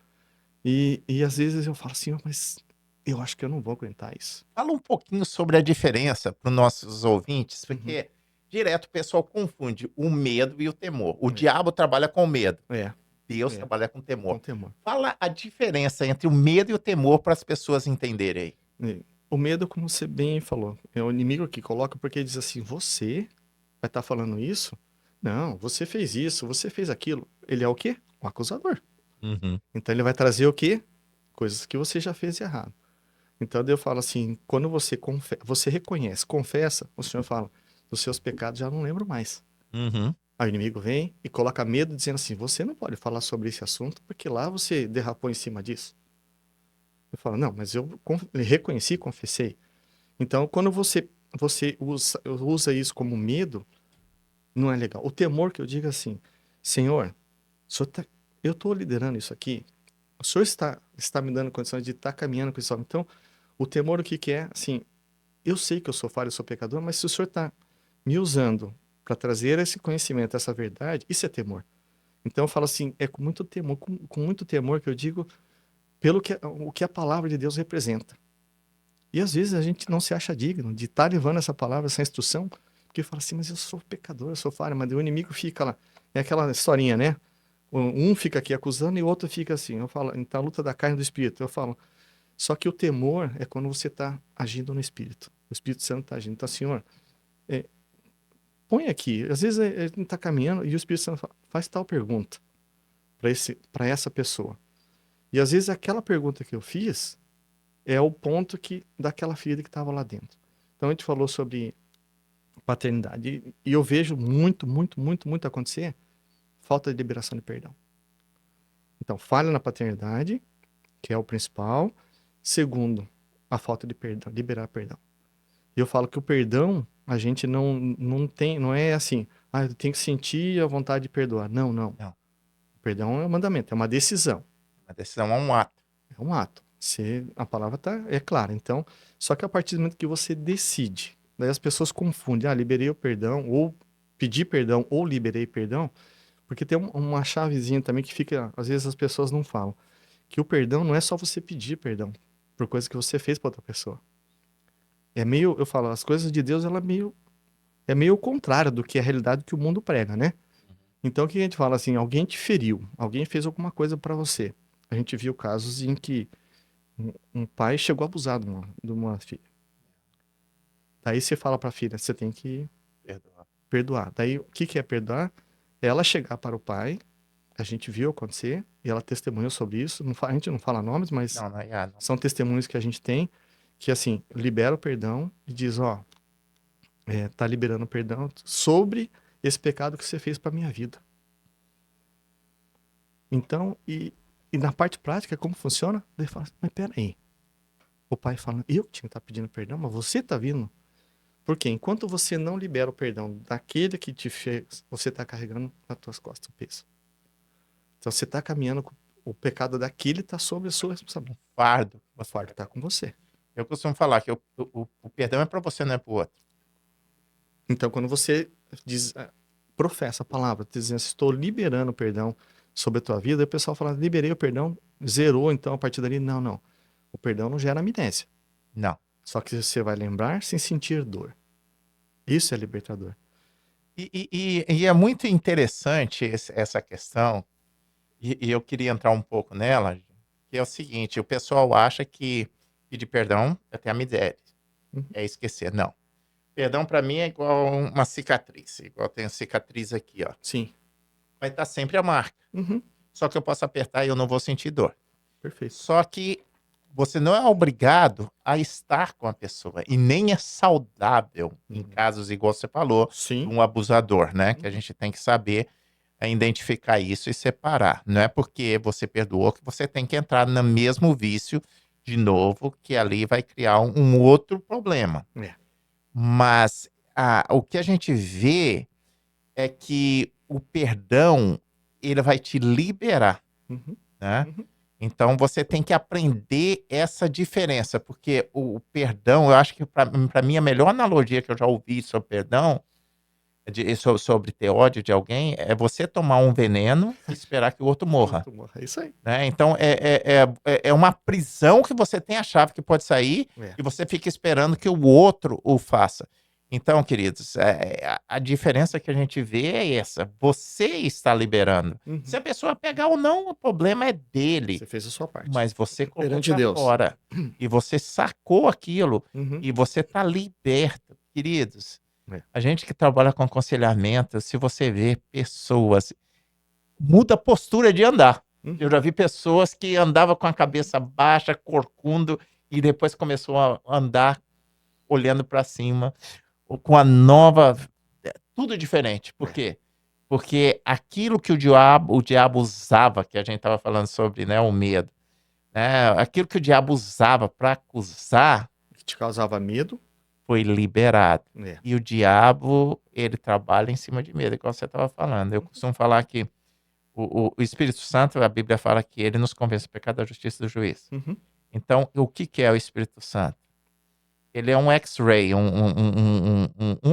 e às vezes eu falo assim, "Oh, mas eu acho que eu não vou aguentar isso." Fala um pouquinho sobre a diferença para os nossos ouvintes, Uhum. porque direto o pessoal confunde o medo e o temor. O É, diabo trabalha com medo. é. Deus É, trabalha com com temor. temor. Fala a diferença entre o medo e o temor para as pessoas entenderem aí. O medo, como você bem falou, é o inimigo que coloca porque ele diz assim: você vai estar falando isso? Não, você fez isso, você fez aquilo. Ele é o quê? Um acusador. Uhum. Então ele vai trazer o quê? Coisas que você já fez de errado. Então Deus fala assim: quando você reconhece, confessa, o Senhor fala: dos seus pecados já não lembro mais. Uhum. Aí o inimigo vem e coloca medo, dizendo assim: você não pode falar sobre esse assunto porque lá você derrapou em cima disso. Eu falo: não, mas eu reconheci, confessei. Então, quando você usa isso como medo, não é legal. O temor que eu digo assim: Senhor, eu estou liderando isso aqui, o Senhor está me dando condições de estar caminhando com isso. Então, o temor, o que que é? Assim, eu sei que eu sou falho, eu sou pecador, mas se o Senhor está me usando para trazer esse conhecimento, essa verdade, isso é temor. Então, eu falo assim, é com muito temor, com muito temor que eu digo pelo que o que a palavra de Deus representa. E às vezes a gente não se acha digno de estar levando essa palavra, essa instrução, porque fala assim, mas eu sou pecador, eu sou falho, mas o inimigo fica lá. É aquela historinha, né? Um fica aqui acusando e o outro fica assim. Eu falo, então a luta da carne e do espírito. Eu falo, só que o temor é quando você está agindo no espírito. O Espírito Santo está agindo. Então, Senhor, é, põe aqui. Às vezes ele está caminhando e o Espírito Santo fala, faz tal pergunta para essa pessoa. E às vezes aquela pergunta que eu fiz é o ponto daquela ferida que estava lá dentro. Então a gente falou sobre paternidade. E eu vejo muito, muito, muito, muito acontecer falta de liberação de perdão. Então, falha na paternidade, que é o principal. Segundo, a falta de perdão, liberar perdão. E eu falo que o perdão, a gente não tem, não é assim, eu tenho que sentir a vontade de perdoar. Não, não. Não, O perdão é um mandamento, é uma decisão, a decisão é um ato. é um ato. A palavra é clara. Então, só que a partir do momento que você decide, daí as pessoas confundem, liberei o perdão, ou pedi perdão, ou liberei perdão, porque tem uma chavezinha também que fica, às vezes as pessoas não falam, que o perdão não é só você pedir perdão por coisas que você fez para outra pessoa. É meio, eu falo, as coisas de Deus, é meio o contrário do que é a realidade que o mundo prega, né? Então, o que a gente fala assim, alguém te feriu, alguém fez alguma coisa para você. A gente viu casos em que um pai chegou a abusar de uma filha. Daí você fala para a filha, você tem que Perdoar. perdoar. Daí, o que é perdoar? É ela chegar para o pai, a gente viu acontecer, e ela testemunhou sobre isso. A gente não fala nomes, mas Não, não, não. são testemunhos que a gente tem, que assim, libera o perdão e diz, tá liberando perdão sobre esse pecado que você fez para minha vida. Então, e na parte prática, como funciona? Daí fala, mas peraí. O pai fala, eu que tinha que estar pedindo perdão, mas você está vindo. Porque enquanto você não libera o perdão daquele que te fez, você está carregando nas tuas costas o peso. Então você está caminhando, o pecado daquele está sobre a sua responsabilidade. Fardo. O fardo está com você. Eu costumo falar que o perdão é para você, não é para o outro. Então quando você professa a palavra, dizendo, estou liberando o perdão sobre a tua vida, aí o pessoal fala, liberei o perdão, zerou, então a partir dali, não, não. O perdão não gera amnésia. Não. Só que você vai lembrar sem sentir dor. Isso é libertador. E é muito interessante essa questão, e eu queria entrar um pouco nela, que é o seguinte: o pessoal acha que pedir perdão é ter amnésia, Uhum. é esquecer. Não. Perdão para mim é igual uma cicatriz, igual eu tenho cicatriz aqui, ó. Sim. Vai estar sempre a marca. Uhum. Só que eu posso apertar e eu não vou sentir dor. Perfeito. Só que você não é obrigado a estar com a pessoa. E nem é saudável, em casos, igual você falou, de Sim. um abusador, né? Que a gente tem que saber identificar isso e separar. Não é porque você perdoou que você tem que entrar no mesmo vício de novo, que ali vai criar um outro problema. É. Mas o que a gente vê é que o perdão, ele vai te liberar, Uhum. né? Uhum. Então você tem que aprender essa diferença, porque o perdão, eu acho que para mim a melhor analogia que eu já ouvi sobre perdão, sobre ter ódio de alguém, é você tomar um veneno e esperar que o outro morra. É isso aí. Né? Então é uma prisão que você tem a chave que pode sair É. e você fica esperando que o outro o faça. Então, queridos, a diferença que a gente vê é essa, você está liberando. Se Uhum. a pessoa pegar ou não, o problema é dele, Você fez a sua parte. mas você colocou Perante para Deus. fora, e você sacou aquilo, Uhum. e você está liberto. Queridos, É. a gente que trabalha com aconselhamento, se você vê pessoas, muda a postura de andar. Eu Uhum. já vi pessoas que andavam com a cabeça baixa, corcunda, e depois começou a andar olhando para cima, ou com a nova, tudo diferente. Por É. quê? Porque aquilo que o diabo usava, que a gente estava falando sobre, né, o medo, né, aquilo que o diabo usava para acusar, Que te causava medo. foi liberado. É. E o diabo, ele trabalha em cima de medo, igual você estava falando. Eu costumo falar que o Espírito Santo, a Bíblia fala que ele nos convence do pecado, da justiça e do juízo. Uhum. Então, o que que é o Espírito Santo? Ele é um X-ray,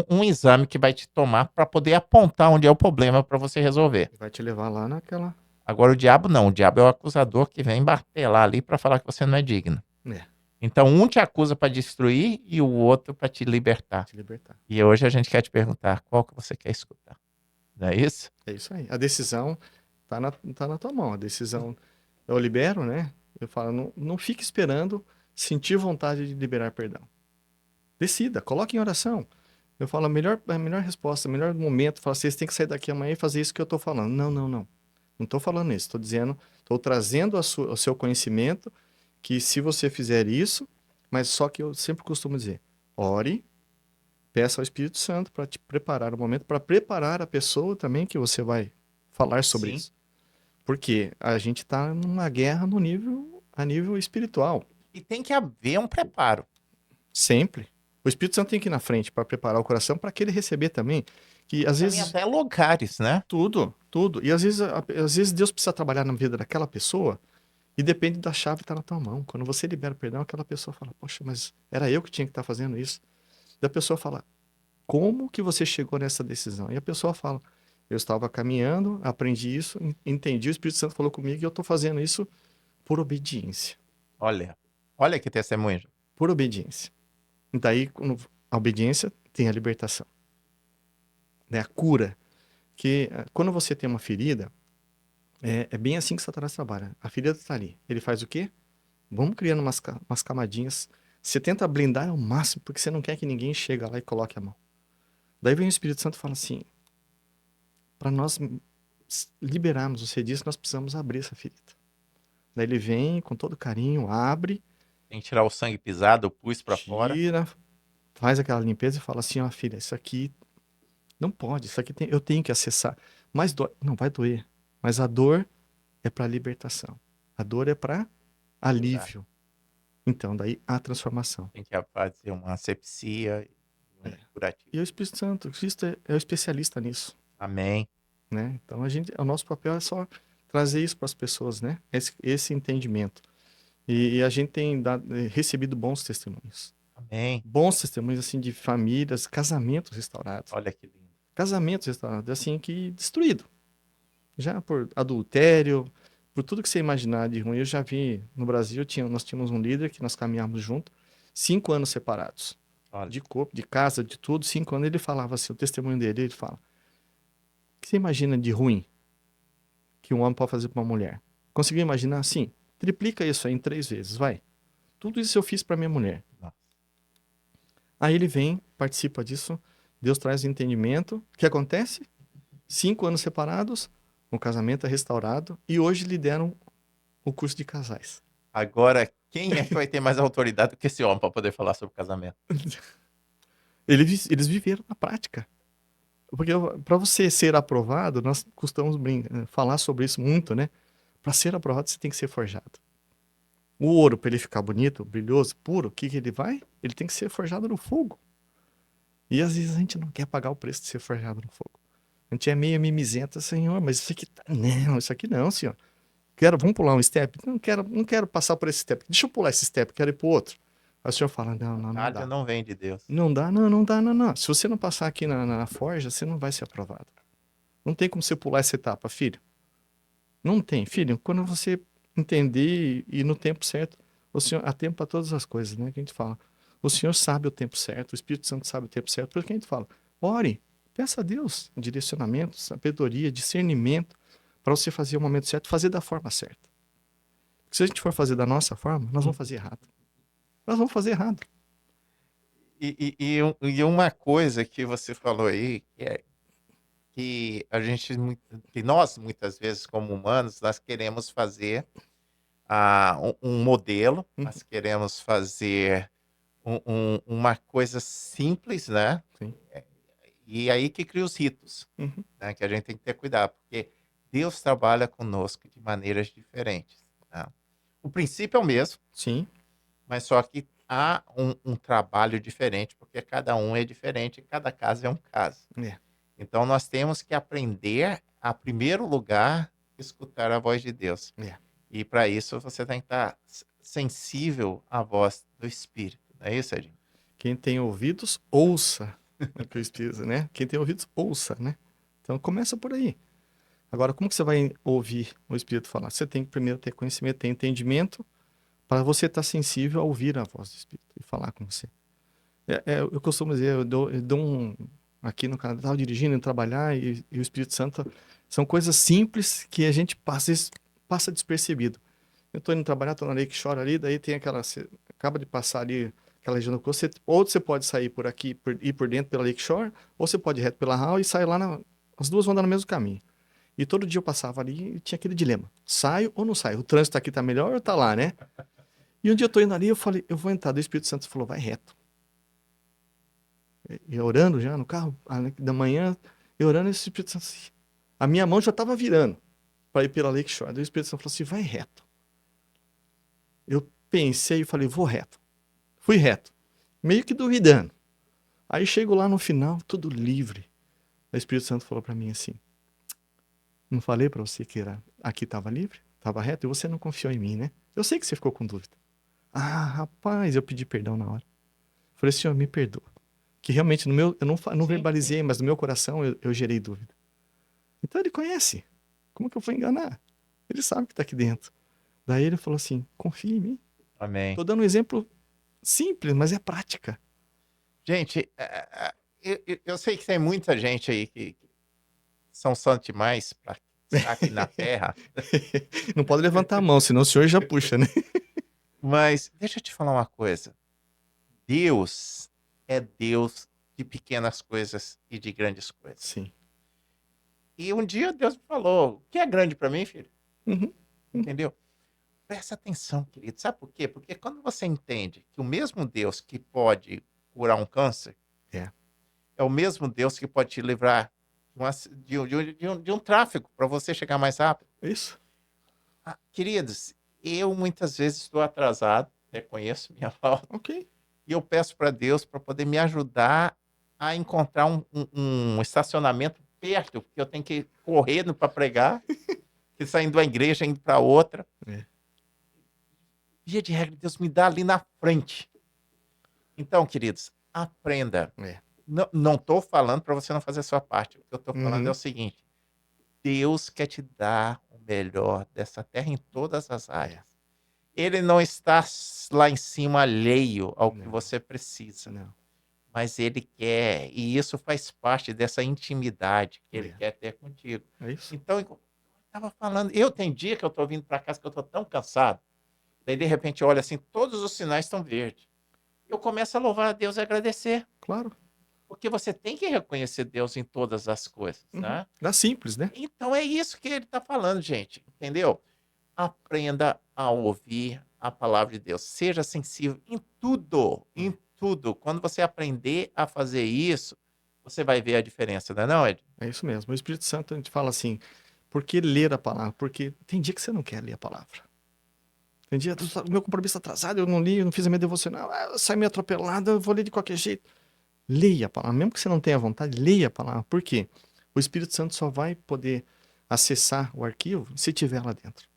um exame que vai te tomar para poder apontar onde é o problema para você resolver. Vai te levar lá naquela. Agora o diabo não, o diabo é o acusador que vem bater lá ali para falar que você não é digno. É. Então um te acusa para destruir e o outro para te libertar. Te libertar. E hoje a gente quer te perguntar qual que você quer escutar. Não é isso? É isso aí. A decisão tá na tua mão. A decisão eu libero, né? Eu falo, não fique esperando sentir vontade de liberar perdão. Decida, coloque em oração. Eu falo, a melhor resposta, o melhor momento, fala, vocês têm que sair daqui amanhã e fazer isso que eu tô falando. Não, não, não. Não estou falando isso. Estou dizendo, estou trazendo o seu conhecimento que se você fizer isso, mas só que eu sempre costumo dizer, ore, peça ao Espírito Santo para te preparar o momento, para preparar a pessoa também que você vai falar sobre Sim. isso. Porque a gente está numa guerra a nível espiritual. E tem que haver um preparo. Sempre. O Espírito Santo tem que ir na frente para preparar o coração para que ele receber também. Que às Também vezes até lugares, né? tudo, tudo. E às vezes Deus precisa trabalhar na vida daquela pessoa e depende da chave estar na tua mão. Quando você libera o perdão, aquela pessoa fala: Poxa, mas era eu que tinha que estar fazendo isso. E a pessoa fala: Como que você chegou nessa decisão? E a pessoa fala: Eu estava caminhando, aprendi isso, entendi, o Espírito Santo falou comigo e eu estou fazendo isso por obediência. Olha que testemunho. Por obediência. E daí, a obediência tem a libertação, né? A cura. Que quando você tem uma ferida, é bem assim que Satanás trabalha. A ferida está ali. Ele faz o quê? Vamos criando umas camadinhas. Você tenta blindar ao máximo, porque você não quer que ninguém chegue lá e coloque a mão. Daí vem o Espírito Santo e fala assim: para nós liberarmos o serviço, nós precisamos abrir essa ferida. Daí ele vem com todo carinho, abre, Tem que tirar o sangue pisado, o pus para fora. tira, faz aquela limpeza e fala assim: Ó, filha, isso aqui não pode, isso aqui eu tenho que acessar. Mas não vai doer. Mas a dor é para libertação. A dor é para alívio. Então, daí a transformação. Tem que fazer uma asepsia e um É. curativo. E o Espírito Santo, Cristo é o especialista nisso, Amém. né? Então, o nosso papel é só trazer isso para as pessoas, né? Esse entendimento. E a gente tem recebido bons testemunhos. Amém. Bons testemunhos, assim, de famílias, casamentos restaurados. Olha que lindo. Casamentos restaurados, assim, que destruído. Já por adultério, por tudo que você imaginar de ruim. Eu já vi no Brasil, nós tínhamos um líder que nós caminhávamos junto, 5 anos separados. Olha. De corpo, de casa, de tudo, 5 anos. Ele falava assim, o testemunho dele, ele fala: O que você imagina de ruim que um homem pode fazer para uma mulher? Conseguiu imaginar? Sim. Triplica isso aí em 3 vezes, vai. Tudo isso eu fiz para minha mulher. Nossa. Aí ele vem, participa disso, Deus traz entendimento. O que acontece? 5 anos separados, o casamento é restaurado e hoje lideram o curso de casais. Agora, quem é que vai ter mais autoridade do que esse homem para poder falar sobre casamento? Eles viveram na prática. Porque para você ser aprovado, nós costumamos falar sobre isso muito, né? Para ser aprovado, você tem que ser forjado. O ouro, para ele ficar bonito, brilhoso, puro, o que ele vai? Ele tem que ser forjado no fogo. E às vezes a gente não quer pagar o preço de ser forjado no fogo. A gente é meio mimizenta, Senhor, mas isso aqui não, isso aqui não, Senhor. Vamos pular um step? Não quero passar por esse step. Deixa eu pular esse step, quero ir pro outro. Aí o Senhor fala: não dá. Não vem de Deus. Não dá, não dá, não. Se você não passar aqui na forja, você não vai ser aprovado. Não tem como você pular essa etapa, filho. Não tem, filho. Quando você entender e no tempo certo, o Senhor, há tempo para todas as coisas, né? Que a gente fala. O Senhor sabe o tempo certo, o Espírito Santo sabe o tempo certo. Por isso que a gente fala, ore, peça a Deus direcionamento, sabedoria, discernimento, para você fazer o momento certo, fazer da forma certa. Porque se a gente for fazer da nossa forma, nós vamos fazer errado. Nós vamos fazer errado. E uma coisa que você falou aí, que a gente, que nós, muitas vezes, como humanos, nós queremos fazer um modelo, Uhum. nós queremos fazer uma coisa simples, né? Sim. E aí que cria os ritos, Uhum. né? Que a gente tem que ter cuidado, porque Deus trabalha conosco de maneiras diferentes, né? O princípio é o mesmo, Sim. mas só que há um trabalho diferente, porque cada um é diferente, cada caso é um caso. É. Então nós temos que aprender a, primeiro lugar, escutar a voz de Deus. É. E para isso você tem que estar sensível à voz do Espírito. Não é isso, Edinho? Quem tem ouvidos, ouça o que o Espírito, né? Quem tem ouvidos, ouça, né? Então começa por aí. Agora, como que você vai ouvir o Espírito falar? Você tem que primeiro ter conhecimento, ter entendimento, para você estar sensível a ouvir a voz do Espírito e falar com você. Eu costumo dizer, eu dou aqui no Canadá, estava dirigindo, indo trabalhar, e o Espírito Santo são coisas simples que a gente passa despercebido. Eu estou indo trabalhar, estou na Lake Shore ali, daí tem aquela, você acaba de passar ali aquela região do costo, ou você pode sair por aqui, ir por dentro pela Lake Shore, ou você pode ir reto pela Hall e sair lá, as duas vão dar no mesmo caminho. E todo dia eu passava ali e tinha aquele dilema, saio ou não saio? O trânsito aqui tá melhor ou tá lá, né? E um dia eu tô indo ali, eu falei, eu vou entrar, do Espírito Santo falou, vai reto. E orando já no carro, da manhã, eu orando, e o Espírito Santo assim, a minha mão já tava virando para ir pela Lake Shore. Daí o Espírito Santo falou assim, vai reto. Eu pensei e falei, vou reto. Fui reto, meio que duvidando. Aí chego lá no final, tudo livre. O Espírito Santo falou para mim assim, não falei para você que aqui estava livre? Estava reto? E você não confiou em mim, né? Eu sei que você ficou com dúvida. Ah, rapaz, eu pedi perdão na hora. Falei, Senhor, me perdoa. Que realmente eu não verbalizei, mas no meu coração eu gerei dúvida. Então ele conhece. Como que eu vou enganar? Ele sabe o que está aqui dentro. Daí ele falou assim, confia em mim. Amém. Tô dando um exemplo simples, mas é prática. Gente, eu sei que tem muita gente aí que são santos demais para estar aqui na Terra, Não pode levantar a mão, senão o senhor já puxa, né? mas deixa eu te falar uma coisa. Deus é Deus de pequenas coisas e de grandes coisas. Sim. E um dia Deus me falou, o que é grande para mim, filho? Uhum. Entendeu? Presta atenção, querido. Sabe por quê? Porque quando você entende que o mesmo Deus que pode curar um câncer é o mesmo Deus que pode te livrar de um tráfego para você chegar mais rápido. Isso. Queridos, eu muitas vezes estou atrasado, reconheço minha falta, Ok. e eu peço para Deus para poder me ajudar a encontrar um estacionamento perto, porque eu tenho que correr para pregar, que saindo da igreja, indo para outra. Via de regra, Deus me dá ali na frente. Então, queridos, aprenda. Não estou falando para você não fazer a sua parte. O que eu estou falando é o seguinte: Deus quer te dar o melhor dessa terra em todas as áreas. Ele não está lá em cima alheio ao que você precisa. Não. Mas ele quer, e isso faz parte dessa intimidade que ele quer ter contigo. É isso. Então, eu estava falando, eu tenho dia que eu estou vindo para casa que eu estou tão cansado. Daí, de repente, eu olho assim, todos os sinais estão verdes. Eu começo a louvar a Deus e agradecer. Claro. Porque você tem que reconhecer Deus em todas as coisas, né? Dá simples, né? Então, é isso que ele está falando, gente. Entendeu? Aprenda a ouvir a palavra de Deus. Seja sensível em tudo, em tudo. Quando você aprender a fazer isso, você vai ver a diferença, não é não, Ed? É isso mesmo. O Espírito Santo, a gente fala assim, por que ler a palavra? Porque tem dia que você não quer ler a palavra. Tem dia, meu compromisso está atrasado, eu não li, eu não fiz a minha devocional, eu saio meio atropelado, eu vou ler de qualquer jeito. Leia a palavra, mesmo que você não tenha vontade, leia a palavra. Por quê? O Espírito Santo só vai poder acessar o arquivo se tiver lá dentro.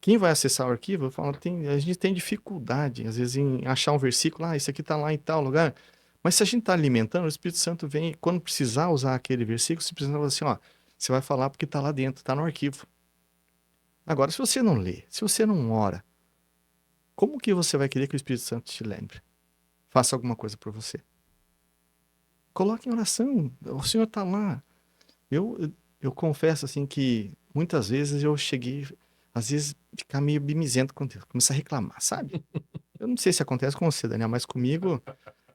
Quem vai acessar o arquivo, eu falo, a gente tem dificuldade, às vezes, em achar um versículo, isso aqui está lá em tal lugar. Mas se a gente está alimentando, o Espírito Santo vem, quando precisar usar aquele versículo, você precisa falar assim, ó, você vai falar porque está lá dentro, está no arquivo. Agora, se você não lê, se você não ora, como que você vai querer que o Espírito Santo te lembre? Faça alguma coisa por você. Coloque em oração. O Senhor está lá. Eu confesso assim que muitas vezes eu cheguei, às vezes, ficar meio mimizento com Deus, começar a reclamar, sabe? Eu não sei se acontece com você, Daniel, mas comigo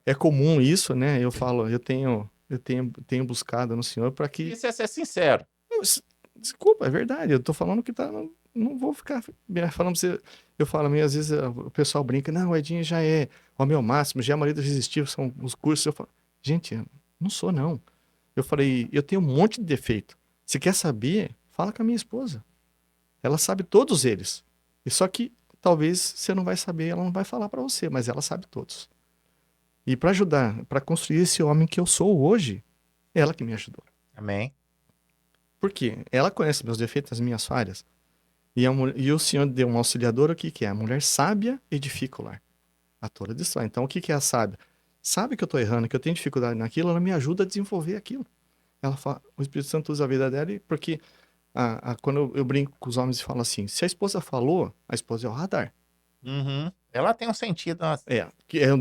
é comum isso, né? Eu falo, tenho buscado no Senhor para que. Isso é ser sincero. Desculpa, é verdade. Eu tô falando que tá. Não vou ficar falando pra você. Eu falo meio, às vezes o pessoal brinca, não, o Edinho já é o meu máximo, já é marido resistível, são os cursos. Eu falo, gente, não sou não. Eu falei, eu tenho um monte de defeito. Se quer saber, fala com a minha esposa. Ela sabe todos eles. E só que talvez você não vai saber, ela não vai falar pra você, mas ela sabe todos. E pra ajudar, pra construir esse homem que eu sou hoje, é ela que me ajudou. Amém. Por quê? Ela conhece meus defeitos, as minhas falhas. E o Senhor deu uma auxiliadora, o que que é? A mulher sábia edifica o lar. A tola destrói. Então, o que que é a sábia? Sabe que eu tô errando, que eu tenho dificuldade naquilo, ela me ajuda a desenvolver aquilo. Ela fala, o Espírito Santo usa a vida dela, porque quando eu brinco com os homens e falo assim, se a esposa falou, a esposa é o radar. Uhum. Ela tem um sentido. Nossa.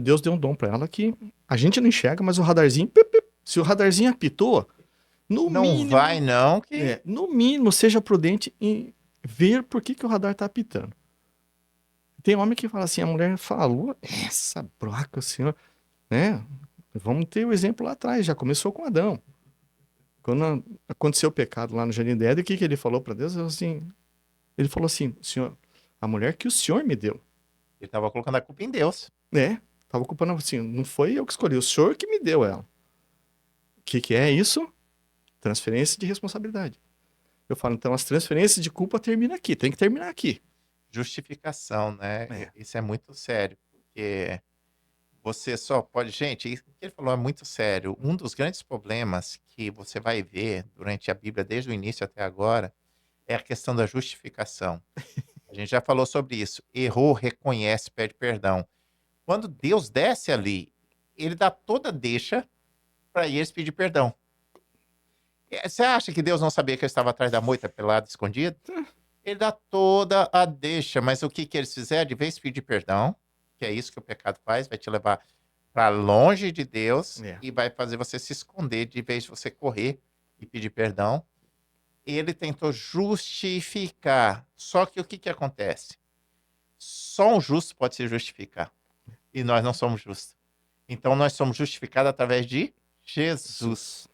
Deus deu um dom pra ela que a gente não enxerga, mas o radarzinho, pip, pip, se o radarzinho apitou, no Não vai, mínimo, não, que. no mínimo, seja prudente em ver por que que o radar tá apitando. Tem homem que fala assim, a mulher falou, essa broca, o senhor, né? Vamos ter o exemplo lá atrás, já começou com Adão. Quando aconteceu o pecado lá no Jardim do Éden, o que que ele falou para Deus? Ele falou assim, senhor, a mulher que o senhor me deu, Ele estava colocando a culpa em Deus. né? Tava ocupando assim, não foi eu que escolhi, o senhor que me deu ela. O que que é isso? Transferência de responsabilidade. Eu falo, então as transferências de culpa terminam aqui, tem que terminar aqui. Justificação, né? É. Isso é muito sério, porque você só pode. Gente, isso que ele falou é muito sério. Um dos grandes problemas que você vai ver durante a Bíblia, desde o início até agora, é a questão da justificação. A gente já falou sobre isso. Errou, reconhece, pede perdão. Quando Deus desce ali, ele dá toda a deixa para eles pedir perdão. Você acha que Deus não sabia que eu estava atrás da moita, pelado, escondido? Ele dá toda a deixa, mas o que que eles fizeram? De vez de pedir perdão, que é isso que o pecado faz, vai te levar para longe de Deus É. e vai fazer você se esconder, de vez de você correr e pedir perdão. Ele tentou justificar. Só que o que que acontece? Só um justo pode se justificar. E nós não somos justos. Então nós somos justificados através de Jesus.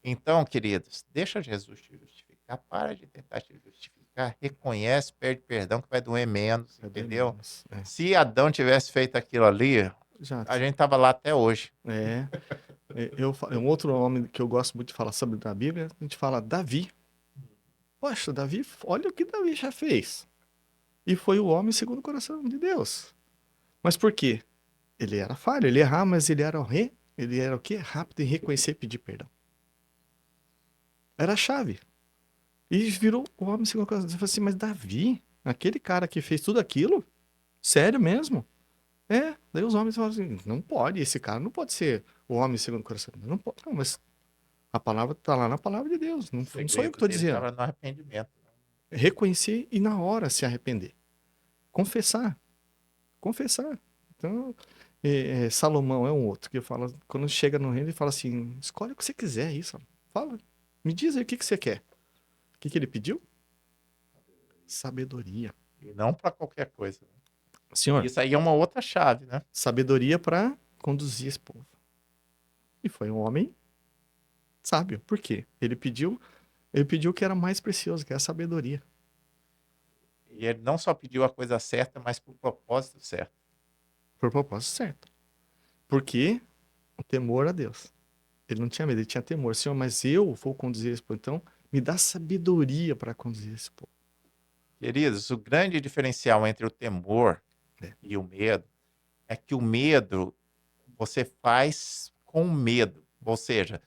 Então, queridos, deixa Jesus te justificar. Para de tentar te justificar. Reconhece, pede perdão, que vai doer menos, entendeu? É. Se Adão tivesse feito aquilo ali, Já. a gente tava lá até hoje. Um outro homem que eu gosto muito de falar sobre da Bíblia, a gente fala Davi. Poxa, Davi, olha o que Davi já fez. E foi o homem segundo o coração de Deus. Mas por quê? Ele era falho, ele errava, mas ele era o quê? Rápido em reconhecer e pedir perdão. Era a chave. E virou o homem segundo o coração. Você fala assim, mas Davi, aquele cara que fez tudo aquilo, sério mesmo? Daí os homens falam assim, não pode, esse cara não pode ser o homem segundo o coração. Não pode, não, mas a palavra tá lá na palavra de Deus, não sou eu que estou dizendo. Estava no arrependimento. Reconhecer e na hora se arrepender. Confessar. Então, Salomão é um outro que fala, quando chega no reino, ele fala assim, escolhe o que você quiser, isso. Fala, me diz aí o que que você quer. O que que ele pediu? Sabedoria. E não para qualquer coisa. Senhor, Isso aí é uma outra chave, né? sabedoria para conduzir esse povo. E foi um homem sábio. Por quê? Ele pediu o que era mais precioso, que é a sabedoria. E ele não só pediu a coisa certa, mas por propósito certo. Por propósito certo. Porque o temor a Deus. Ele não tinha medo, ele tinha temor. Senhor, mas eu vou conduzir esse povo. Então, me dá sabedoria para conduzir esse povo. Queridos, o grande diferencial entre o temor e o medo é que o medo você faz com medo. Ou seja,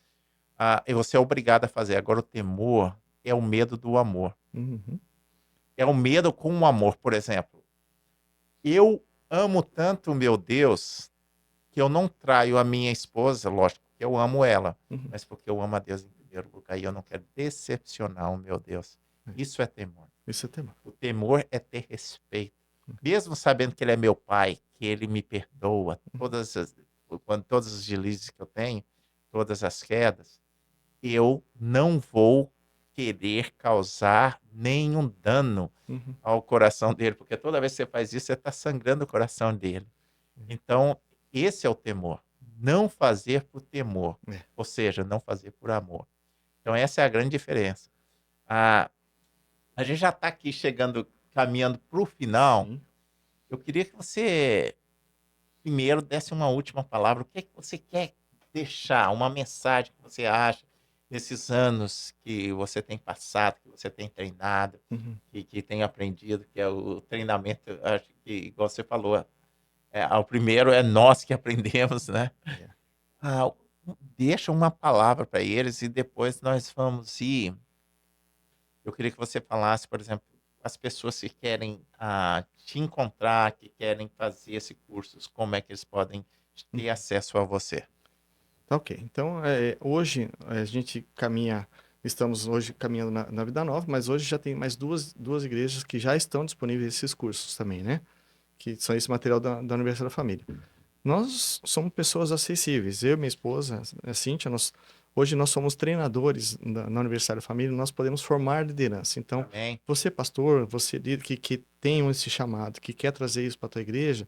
você é obrigado a fazer. Agora, o temor é o medo do amor. Uhum. É o medo com o amor. Por exemplo, eu amo tanto o meu Deus que eu não traio a minha esposa, lógico, que eu amo ela, mas porque eu amo a Deus em primeiro lugar e eu não quero decepcionar o meu Deus. Isso é temor. Isso é temor. O temor é ter respeito. mesmo sabendo que ele é meu pai, que ele me perdoa todos os deslizes que eu tenho, todas as quedas, eu não vou querer causar nenhum dano Uhum. ao coração dele, porque toda vez que você faz isso, você está sangrando o coração dele. Então, esse é o temor. Não fazer por temor, É. ou seja, não fazer por amor. Então, essa é a grande diferença. A, a gente já está aqui chegando, caminhando para o final. Sim. Eu queria que você primeiro desse uma última palavra. O que é que você quer deixar? Uma mensagem que você acha nesses anos que você tem passado, que você tem treinado, Uhum. que tem aprendido, que é o treinamento, eu acho que, igual você falou, o primeiro é nós que aprendemos, né? É. Ah, deixa uma palavra para eles e depois nós vamos ir. Eu queria que você falasse, por exemplo, as pessoas que querem te encontrar, que querem fazer esse curso, como é que eles podem ter Uhum. acesso a você? Tá, ok. Então, hoje a gente caminha, estamos hoje caminhando na Vida Nova, mas hoje já tem mais duas igrejas que já estão disponíveis esses cursos também, né? Que são esse material da Universidade da Família. Nós somos pessoas acessíveis. Eu e minha esposa, a Cíntia, hoje nós somos treinadores na Universidade da Família, nós podemos formar liderança. Então, Amém? você, pastor, você líder que tem esse chamado, que quer trazer isso para a tua igreja,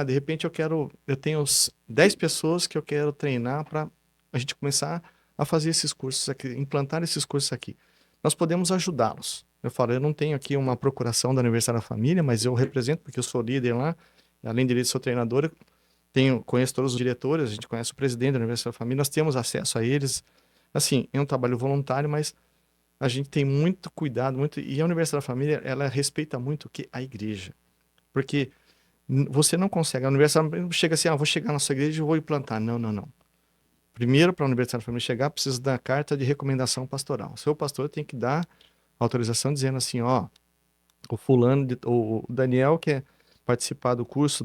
de repente eu tenho 10 pessoas que eu quero treinar para a gente começar a fazer esses cursos aqui, implantar esses cursos aqui. Nós podemos ajudá-los. Eu falo, eu não tenho aqui uma procuração da Universidade da Família, mas eu represento, porque eu sou líder lá, além de ser treinador, conheço todos os diretores, a gente conhece o presidente da Universidade da Família, nós temos acesso a eles. Assim, é um trabalho voluntário, mas a gente tem muito cuidado, e a Universidade da Família, ela respeita muito o que a igreja. Porque você não consegue, a Universidade não chega assim, vou chegar na sua igreja e vou implantar. Não, não, não. Primeiro, para a Universidade da Família chegar, precisa da carta de recomendação pastoral. O seu pastor tem que dar autorização dizendo assim, o fulano, o Daniel quer participar do curso,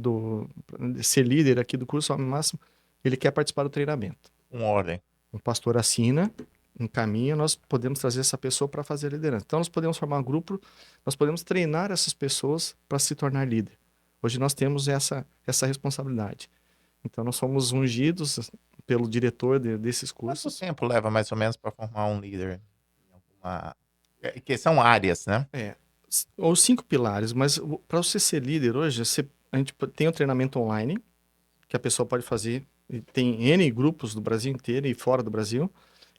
ser líder aqui do curso, ao máximo, ele quer participar do treinamento. Com ordem. O pastor assina, encaminha, nós podemos trazer essa pessoa para fazer a liderança. Então, nós podemos formar um grupo, nós podemos treinar essas pessoas para se tornar líder. Hoje nós temos essa responsabilidade. Então, nós somos ungidos pelo diretor desses Quanto cursos. tempo leva mais ou menos para formar um líder? Em alguma... Que são áreas, né? Ou 5 pilares, mas para você ser líder hoje, a gente tem o treinamento online, que a pessoa pode fazer, e tem N grupos do Brasil inteiro e fora do Brasil.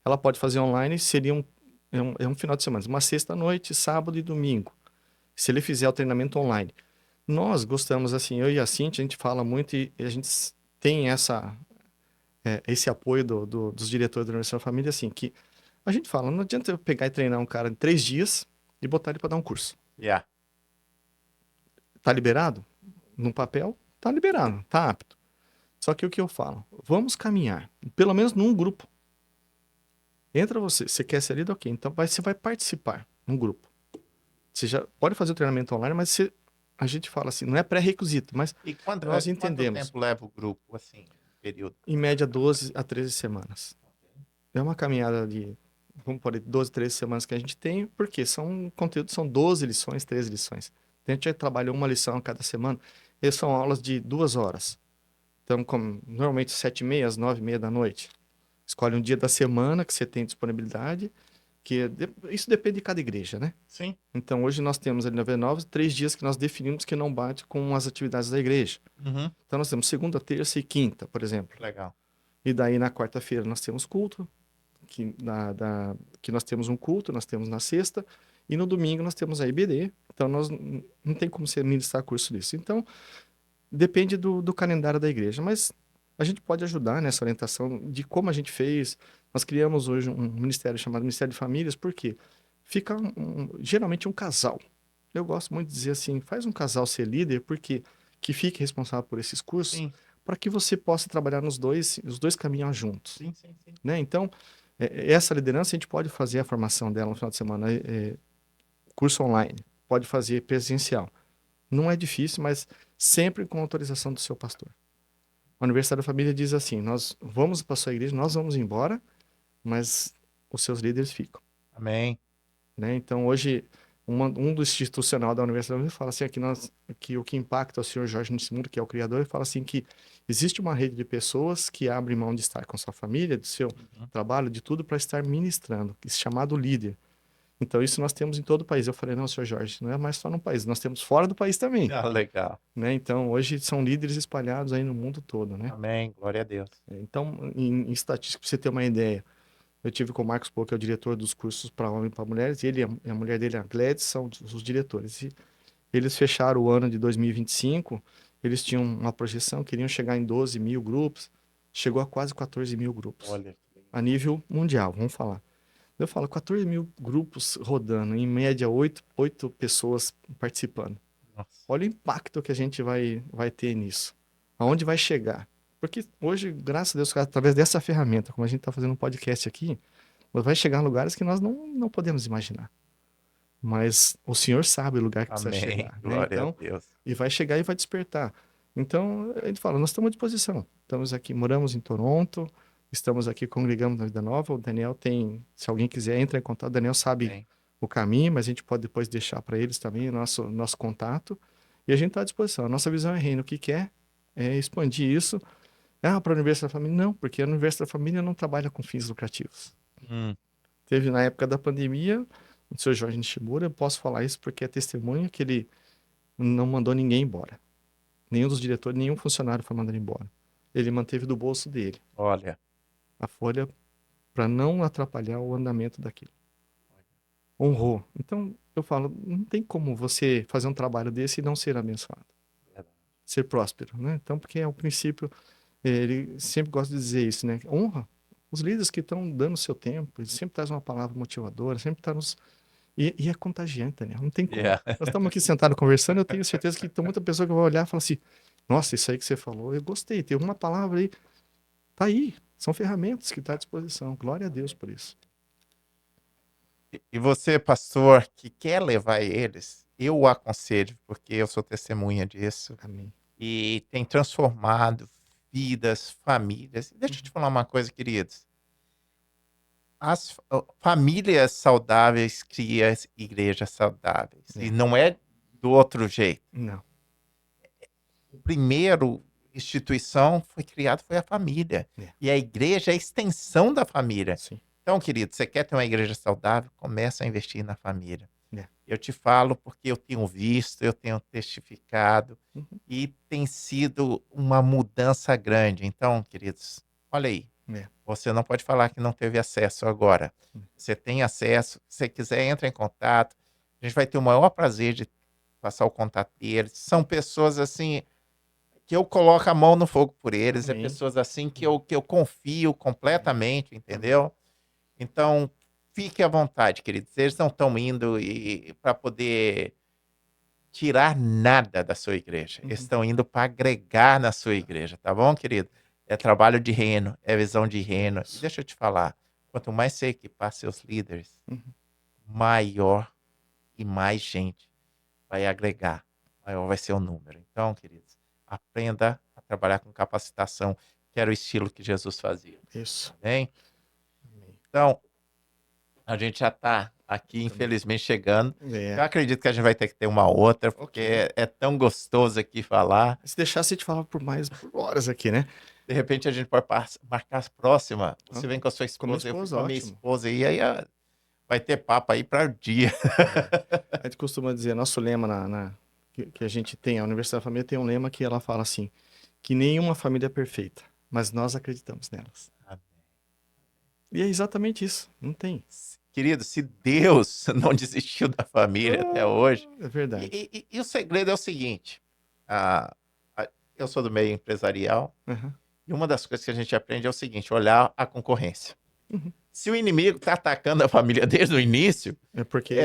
Ela pode fazer online, seria um final de semana, uma sexta-noite, sábado e domingo. Se ele fizer o treinamento online. Nós gostamos, assim, eu e a Cintia, a gente fala muito e a gente tem esse apoio dos diretores da Universidade da Família, assim, que a gente fala, não adianta eu pegar e treinar um cara em 3 dias e botar ele para dar um curso. Yeah. Tá liberado? No papel, tá liberado, tá apto. Só que o que eu falo? Vamos caminhar, pelo menos num grupo. Entra você quer ser líder, ok. Então você vai participar num grupo. Você já pode fazer o treinamento online, mas a gente fala assim, não é pré-requisito, mas E nós quanto entendemos. tempo leva o grupo, assim, período? Em média, 12 a 13 semanas. É uma caminhada de, vamos por aí, 12, 13 semanas que a gente tem, porque conteúdos são 12 lições, 13 lições. Então, a gente já trabalha uma lição a cada semana, e são aulas de 2 horas. Então, normalmente 7h30 às 9h30 da noite. Escolhe um dia da semana que você tem disponibilidade, isso depende de cada igreja, né? Sim. Então, hoje nós temos ali na V9 3 dias que nós definimos que não bate com as atividades da igreja. Uhum. Então, nós temos segunda, terça e quinta, por exemplo. Legal. E daí, na quarta-feira, nós temos culto, que nós temos um culto, nós temos na sexta, e no domingo nós temos a IBD. Então, não tem como você ministrar curso disso. Então, depende do calendário da igreja, mas a gente pode ajudar nessa orientação de como a gente fez. Nós criamos hoje um ministério chamado Ministério de Famílias, porque fica geralmente um casal. Eu gosto muito de dizer assim, faz um casal ser líder, porque que fique responsável por esses cursos, Sim, para que você possa trabalhar os dois caminhar juntos, sim, sim, sim. né? Então, essa liderança a gente pode fazer a formação dela no final de semana, curso online, pode fazer presencial. Não é difícil, mas sempre com autorização do seu pastor. A Universidade da Família diz assim: nós vamos para a sua igreja, nós vamos embora, mas os seus líderes ficam, Amém. né? Então, hoje, um do institucional da Universidade fala assim, que o que impacta o senhor Jorge Nishimura, que é o criador, ele fala assim que existe uma rede de pessoas que abrem mão de estar com sua família, do seu trabalho, de tudo, para estar ministrando, chamado líder. Então, isso nós temos em todo o país. Eu falei, não, senhor Jorge, não é mais só no país, nós temos fora do país também. Ah, legal. Né? Então, hoje são líderes espalhados aí no mundo todo, né? Amém, glória a Deus. Então, em estatística, para você ter uma ideia, eu tive com o Marcos Pô, que é o diretor dos cursos para homens e para mulheres, e ele e a mulher dele, a Gladys, são os diretores. E eles fecharam o ano de 2025, eles tinham uma projeção, queriam chegar em 12 mil grupos, chegou a quase 14 mil grupos. Olha. A nível mundial, vamos falar. Eu falo, 14 mil grupos rodando, em média 8 pessoas participando. Nossa. Olha o impacto que a gente vai ter nisso. Aonde vai chegar. Porque hoje, graças a Deus, através dessa ferramenta, como a gente está fazendo um podcast aqui, vai chegar em lugares que nós não podemos imaginar. Mas o Senhor sabe o lugar que precisa Amém, chegar. Né? glória Então, a Deus. e vai chegar e vai despertar. Então, a gente fala, nós estamos à disposição. Estamos aqui, moramos em Toronto, estamos aqui, congregamos na Vida Nova. O Daniel tem, se alguém quiser, entra em contato. O Daniel sabe Amém. o caminho, mas a gente pode depois deixar para eles também o nosso contato. E a gente está à disposição. A nossa visão é reino. O que quer é expandir isso. Para a Universidade da Família? Não, porque a Universidade da Família não trabalha com fins lucrativos. Teve na época da pandemia, o senhor Jorge Nishimura, eu posso falar isso porque é testemunha que ele não mandou ninguém embora. Nenhum dos diretores, nenhum funcionário foi mandado embora. Ele manteve do bolso dele. Olha. A folha para não atrapalhar o andamento daquilo. Honrou. Então, eu falo, não tem como você fazer um trabalho desse e não ser abençoado. Ser próspero, né? Então, porque é o princípio, ele sempre gosta de dizer isso, né? Honra os líderes que estão dando o seu tempo, ele sempre traz uma palavra motivadora, sempre está nos... E é contagiante, né? Não tem como. Yeah. Nós estamos aqui sentados conversando, eu tenho certeza que tem muita pessoa que vai olhar e falar assim, nossa, isso aí que você falou, eu gostei, tem uma palavra aí, tá aí, são ferramentas que estão à disposição, glória a Deus por isso. E você, pastor, que quer levar eles, eu o aconselho, porque eu sou testemunha disso. Amém. E tem transformado vidas, famílias. Deixa eu te falar uma coisa, queridos. As famílias saudáveis criam igrejas saudáveis. É. E não é do outro jeito. Não. O primeiro instituição foi criada foi a família. É. E a igreja é a extensão da família. Sim. Então, querido, você quer ter uma igreja saudável? Começa a investir na família. É. Eu te falo porque eu tenho visto, eu tenho testificado, e tem sido uma mudança grande. Então, queridos, olha aí. É. Você não pode falar que não teve acesso agora. Você tem acesso. Se você quiser, entra em contato. A gente vai ter o maior prazer de passar o contato deles. São pessoas assim que eu coloco a mão no fogo por eles. Amém. É pessoas assim que eu confio completamente, entendeu? Então, fique à vontade, queridos. Eles não estão indo para poder tirar nada da sua igreja. Eles estão indo para agregar na sua igreja, tá bom, querido? É trabalho de reino, é visão de reino. E deixa eu te falar, quanto mais você equipar seus líderes, maior e mais gente vai agregar, maior vai ser o número. Então, queridos, aprenda a trabalhar com capacitação, que era o estilo que Jesus fazia. Isso. Amém? Então, a gente já está aqui, infelizmente, chegando. É. Eu acredito que a gente vai ter que ter uma outra, porque é tão gostoso aqui falar. Se deixasse, a gente falava por horas aqui, né? De repente, a gente pode marcar as próximas. Você vem com a sua esposa, eu esposa, com a minha ótimo. esposa, e aí vai ter papo aí para o dia. A gente costuma dizer, nosso lema que a gente tem, a Universidade da Família tem um lema que ela fala assim, que nenhuma família é perfeita, mas nós acreditamos nelas. Amém. E é exatamente isso, não tem. Querido, se Deus não desistiu da família até hoje... É verdade. E o segredo é o seguinte, eu sou do meio empresarial, e uma das coisas que a gente aprende é o seguinte, olhar a concorrência. Se o inimigo está atacando a família desde o início, é porque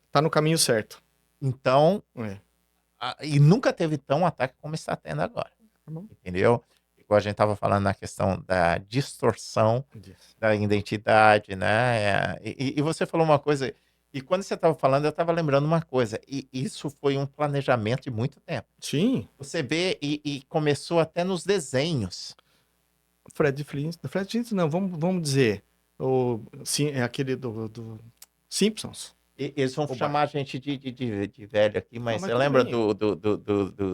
está no caminho certo. Então, e nunca teve tão ataque como está tendo agora. Entendeu? Igual a gente estava falando na questão da distorção da identidade, né? E você falou uma coisa, e quando você estava falando, eu estava lembrando uma coisa, e isso foi um planejamento de muito tempo. Sim. Você vê, e começou até nos desenhos. Fred Flintstone, não, vamos dizer, é aquele do Simpsons. Eles vão o chamar a Bart. gente de velho aqui, Não, mas mas você tudo lembra bem.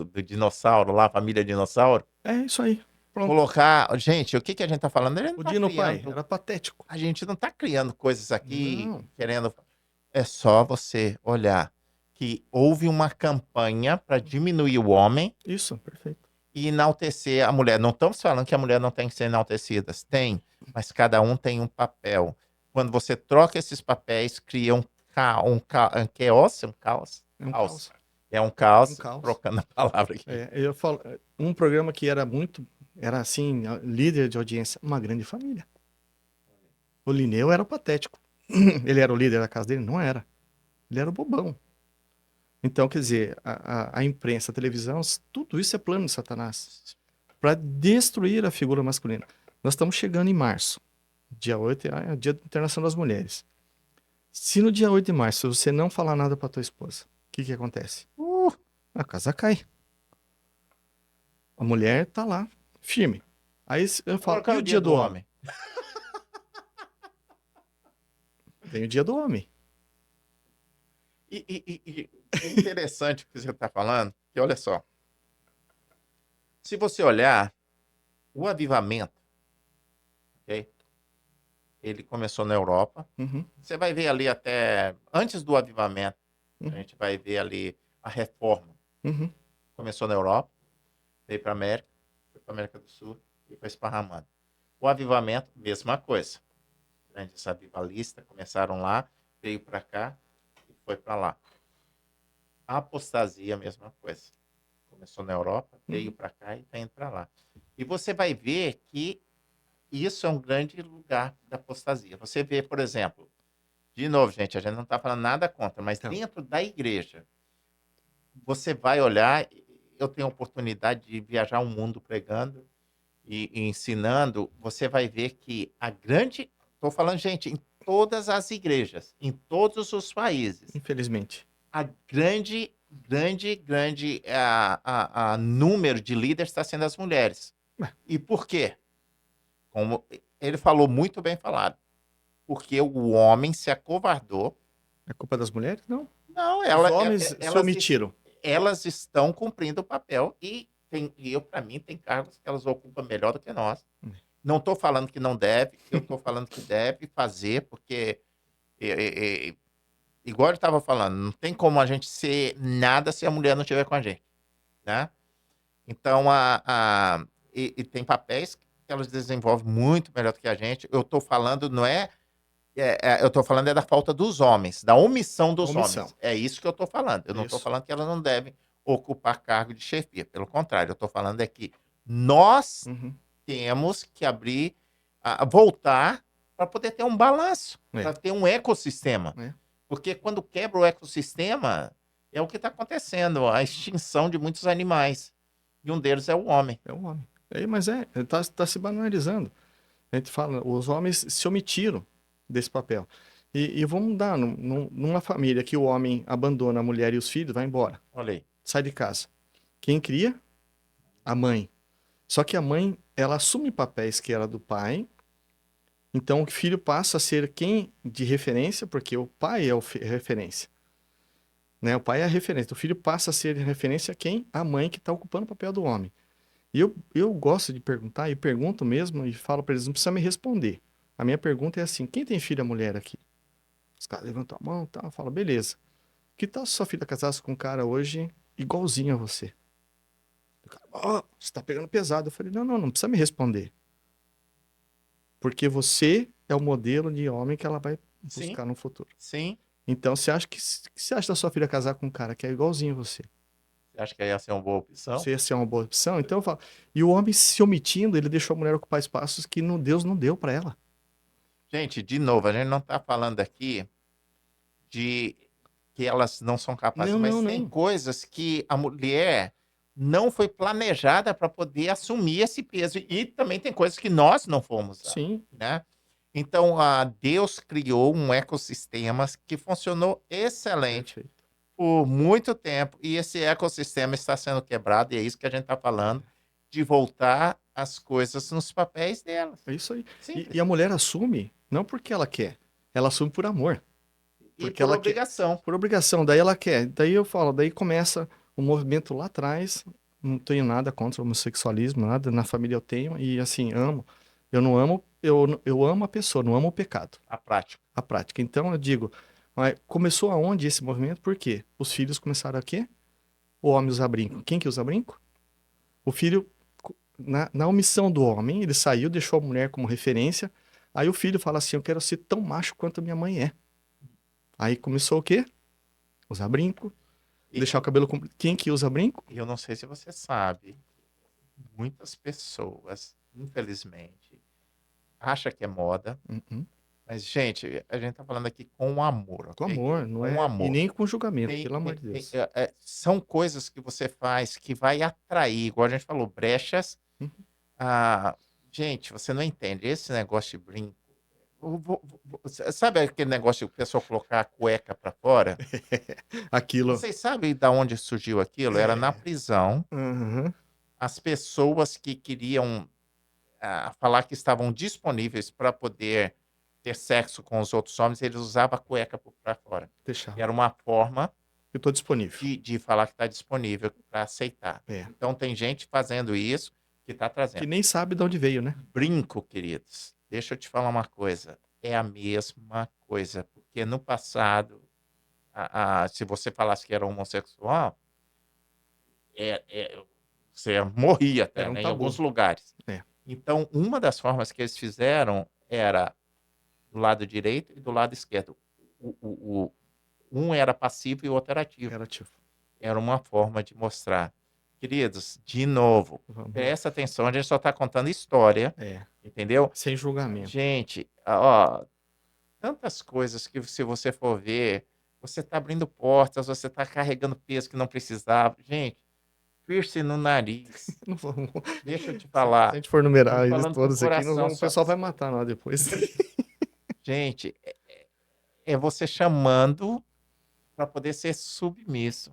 do dinossauro lá, a família dinossauro? É isso aí. Pronto. Colocar. Gente, o que que a gente tá falando? Ele não O tá Dino Pai criando. era patético. A gente não tá criando coisas aqui Não, querendo. É só você olhar que houve uma campanha para diminuir o homem isso, perfeito. e enaltecer a mulher. Não estamos falando que a mulher não tem que ser enaltecida. Tem, mas cada um tem um papel. Quando você troca esses papéis, cria um caos, um caos, É um caos. caos. É um É um caos, caos. trocando a palavra aqui. Eu falo, um programa que era assim, líder de audiência, uma grande família. O Linneu era o patético. Ele era o líder da casa dele? Não era. Ele era o bobão. Então, quer dizer, a imprensa, a televisão, tudo isso é plano de Satanás para destruir a figura masculina. Nós estamos chegando em março. Dia 8 é o Dia Internacional das Mulheres. Se no dia 8 de março você não falar nada para tua esposa, o que que acontece? A casa cai. A mulher tá lá, firme. Aí eu falo, Agora, qual e é o o dia dia do do homem? homem? Tem o dia do homem. E é interessante o que você está falando, que olha só. Se você olhar, o avivamento, ok? Ele começou na Europa. Uhum, Você vai ver ali até antes do avivamento, a uhum, gente vai ver ali a reforma. uhum. Começou na Europa, veio para a América, foi para a América do Sul e foi esparramando. O avivamento, mesma coisa. Grandes avivalistas começaram lá, veio para cá e foi para lá. A apostasia, mesma coisa. Começou na Europa, veio Uhum. para cá e está indo para lá. E você vai ver que isso é um grande lugar da apostasia. Você vê, por exemplo, de novo, gente, a gente não está falando nada contra, mas Então, dentro da igreja, você vai olhar. Eu tenho a oportunidade de viajar o mundo pregando e ensinando. Você vai ver que a grande. Estou falando, gente, em todas as igrejas, em todos os países, infelizmente. a grande a número de líderes está sendo as mulheres. Ué, E por quê? Como ele falou muito bem falado, porque o homem se acovardou. é culpa das mulheres? Não. Não, Os homens se omitiram. elas estão cumprindo o papel e eu, para mim, tem cargos que elas ocupam melhor do que nós. Não estou falando que não deve, eu estou falando que deve fazer, porque, igual eu estava falando, não tem como a gente ser nada se a mulher não estiver com a gente, né? Então, e tem papéis que elas desenvolvem muito melhor do que a gente. Eu estou falando, não é eu estou falando é da falta dos homens, da omissão dos Omissão. homens. É isso que eu estou falando. Eu não estou Isso. falando que elas não devem ocupar cargo de chefia. Pelo contrário, eu estou falando é que nós Uhum. temos que abrir, voltar para poder ter um balanço, É, para ter um ecossistema. é, Porque quando quebra o ecossistema, é o que está acontecendo, a extinção de muitos animais. E um deles é o homem. é o homem. Mas tá se banalizando. A gente fala, os homens se omitiram desse papel. E vamos dar, numa família que o homem abandona a mulher e os filhos, vai embora, Olha aí. sai de casa. Quem cria? A mãe. Só que a mãe, ela assume papéis que era do pai, então o filho passa a ser quem de referência, porque o pai é a referência. Né? O pai é a referência. O filho passa a ser referência a quem? A mãe que está ocupando o papel do homem. E eu gosto de perguntar, e pergunto mesmo, e falo para eles, não precisa me responder. A minha pergunta é assim, quem tem filha mulher aqui? Os caras levantam a mão e tal, eu falo, beleza. Que tal se sua filha casasse com um cara hoje igualzinho a você? O cara, você tá pegando pesado. Eu falei, não precisa me responder. Porque você é o modelo de homem que ela vai Sim, buscar no futuro. sim. Então, você acha da sua filha casar com um cara que é igualzinho a você? Você acha que ia ser uma boa opção? Você ia ser uma boa opção? Então eu falo. E o homem se omitindo, ele deixou a mulher ocupar espaços que Deus não deu para ela. Gente, de novo, a gente não está falando aqui de que elas não são capazes, Não, mas tem não. coisas que a mulher não foi planejada para poder assumir esse peso. E também tem coisas que nós não fomos, Sim, né? Então, Deus criou um ecossistema que funcionou excelente perfeito. por muito tempo, e esse ecossistema está sendo quebrado, e é isso que a gente está falando, de voltar as coisas nos papéis delas. É isso aí. E a Simples. mulher assume, não porque ela quer, ela assume por amor. E Porque por ela quer, obrigação. por obrigação, daí ela quer. Daí eu falo, daí começa o movimento lá atrás. Não tenho nada contra o homossexualismo, nada. Na família eu tenho, e assim, amo. Eu não amo, eu amo a pessoa, não amo o pecado, A prática. a prática. Então eu digo, mas começou aonde esse movimento? Por quê? Os filhos começaram a quê? O homem usar brinco. Quem que usa brinco? O filho, na omissão do homem, ele saiu, deixou a mulher como referência. Aí o filho fala assim: eu quero ser tão macho quanto minha mãe é. Aí começou o quê? Usar brinco, E, deixar o cabelo comprido. Quem que usa brinco? e eu não sei se você sabe, muitas pessoas, infelizmente, acham que é moda. Uhum. Mas, gente, a gente tá falando aqui com amor, Com ok, amor, querido? não Com é. E amor. nem com julgamento, Tem, pelo amor tem, de Deus. são coisas que você faz que vai atrair, igual a gente falou, brechas. Uhum. Ah, gente, você não entende. Esse negócio de brinco. Sabe aquele negócio de o pessoal colocar a cueca para fora? Aquilo. Vocês sabem de onde surgiu aquilo? Era na É. prisão. Uhum. As pessoas que queriam falar que estavam disponíveis para poder ter sexo com os outros homens, eles usavam a cueca para fora. Deixar. Era uma forma Eu tô disponível. de falar que está disponível para aceitar. É. Então, tem gente fazendo isso que está Que trazendo. nem sabe de onde veio, né? Brinco, queridos. Deixa eu te falar uma coisa. É a mesma coisa. Porque no passado, se você falasse que era homossexual, é, é, você morria até, Era um né, em alguns tabu. lugares. É. Então, uma das formas que eles fizeram era do lado direito e do lado esquerdo. Um era passivo e o outro era ativo. Era tipo. Era uma forma de mostrar. Queridos, de novo, Vamos lá. presta atenção, a gente só está contando história, É. entendeu? Sem julgamento. Gente, ó, tantas coisas que se você for ver, você está abrindo portas, você está carregando peso que não precisava. Gente, piercing no nariz. Não vamos. Deixa eu te Se a falar. gente for numerar Estamos eles falando com o todos aqui, coração. o pessoal vai matar nós depois. Gente, é você chamando para poder ser submisso.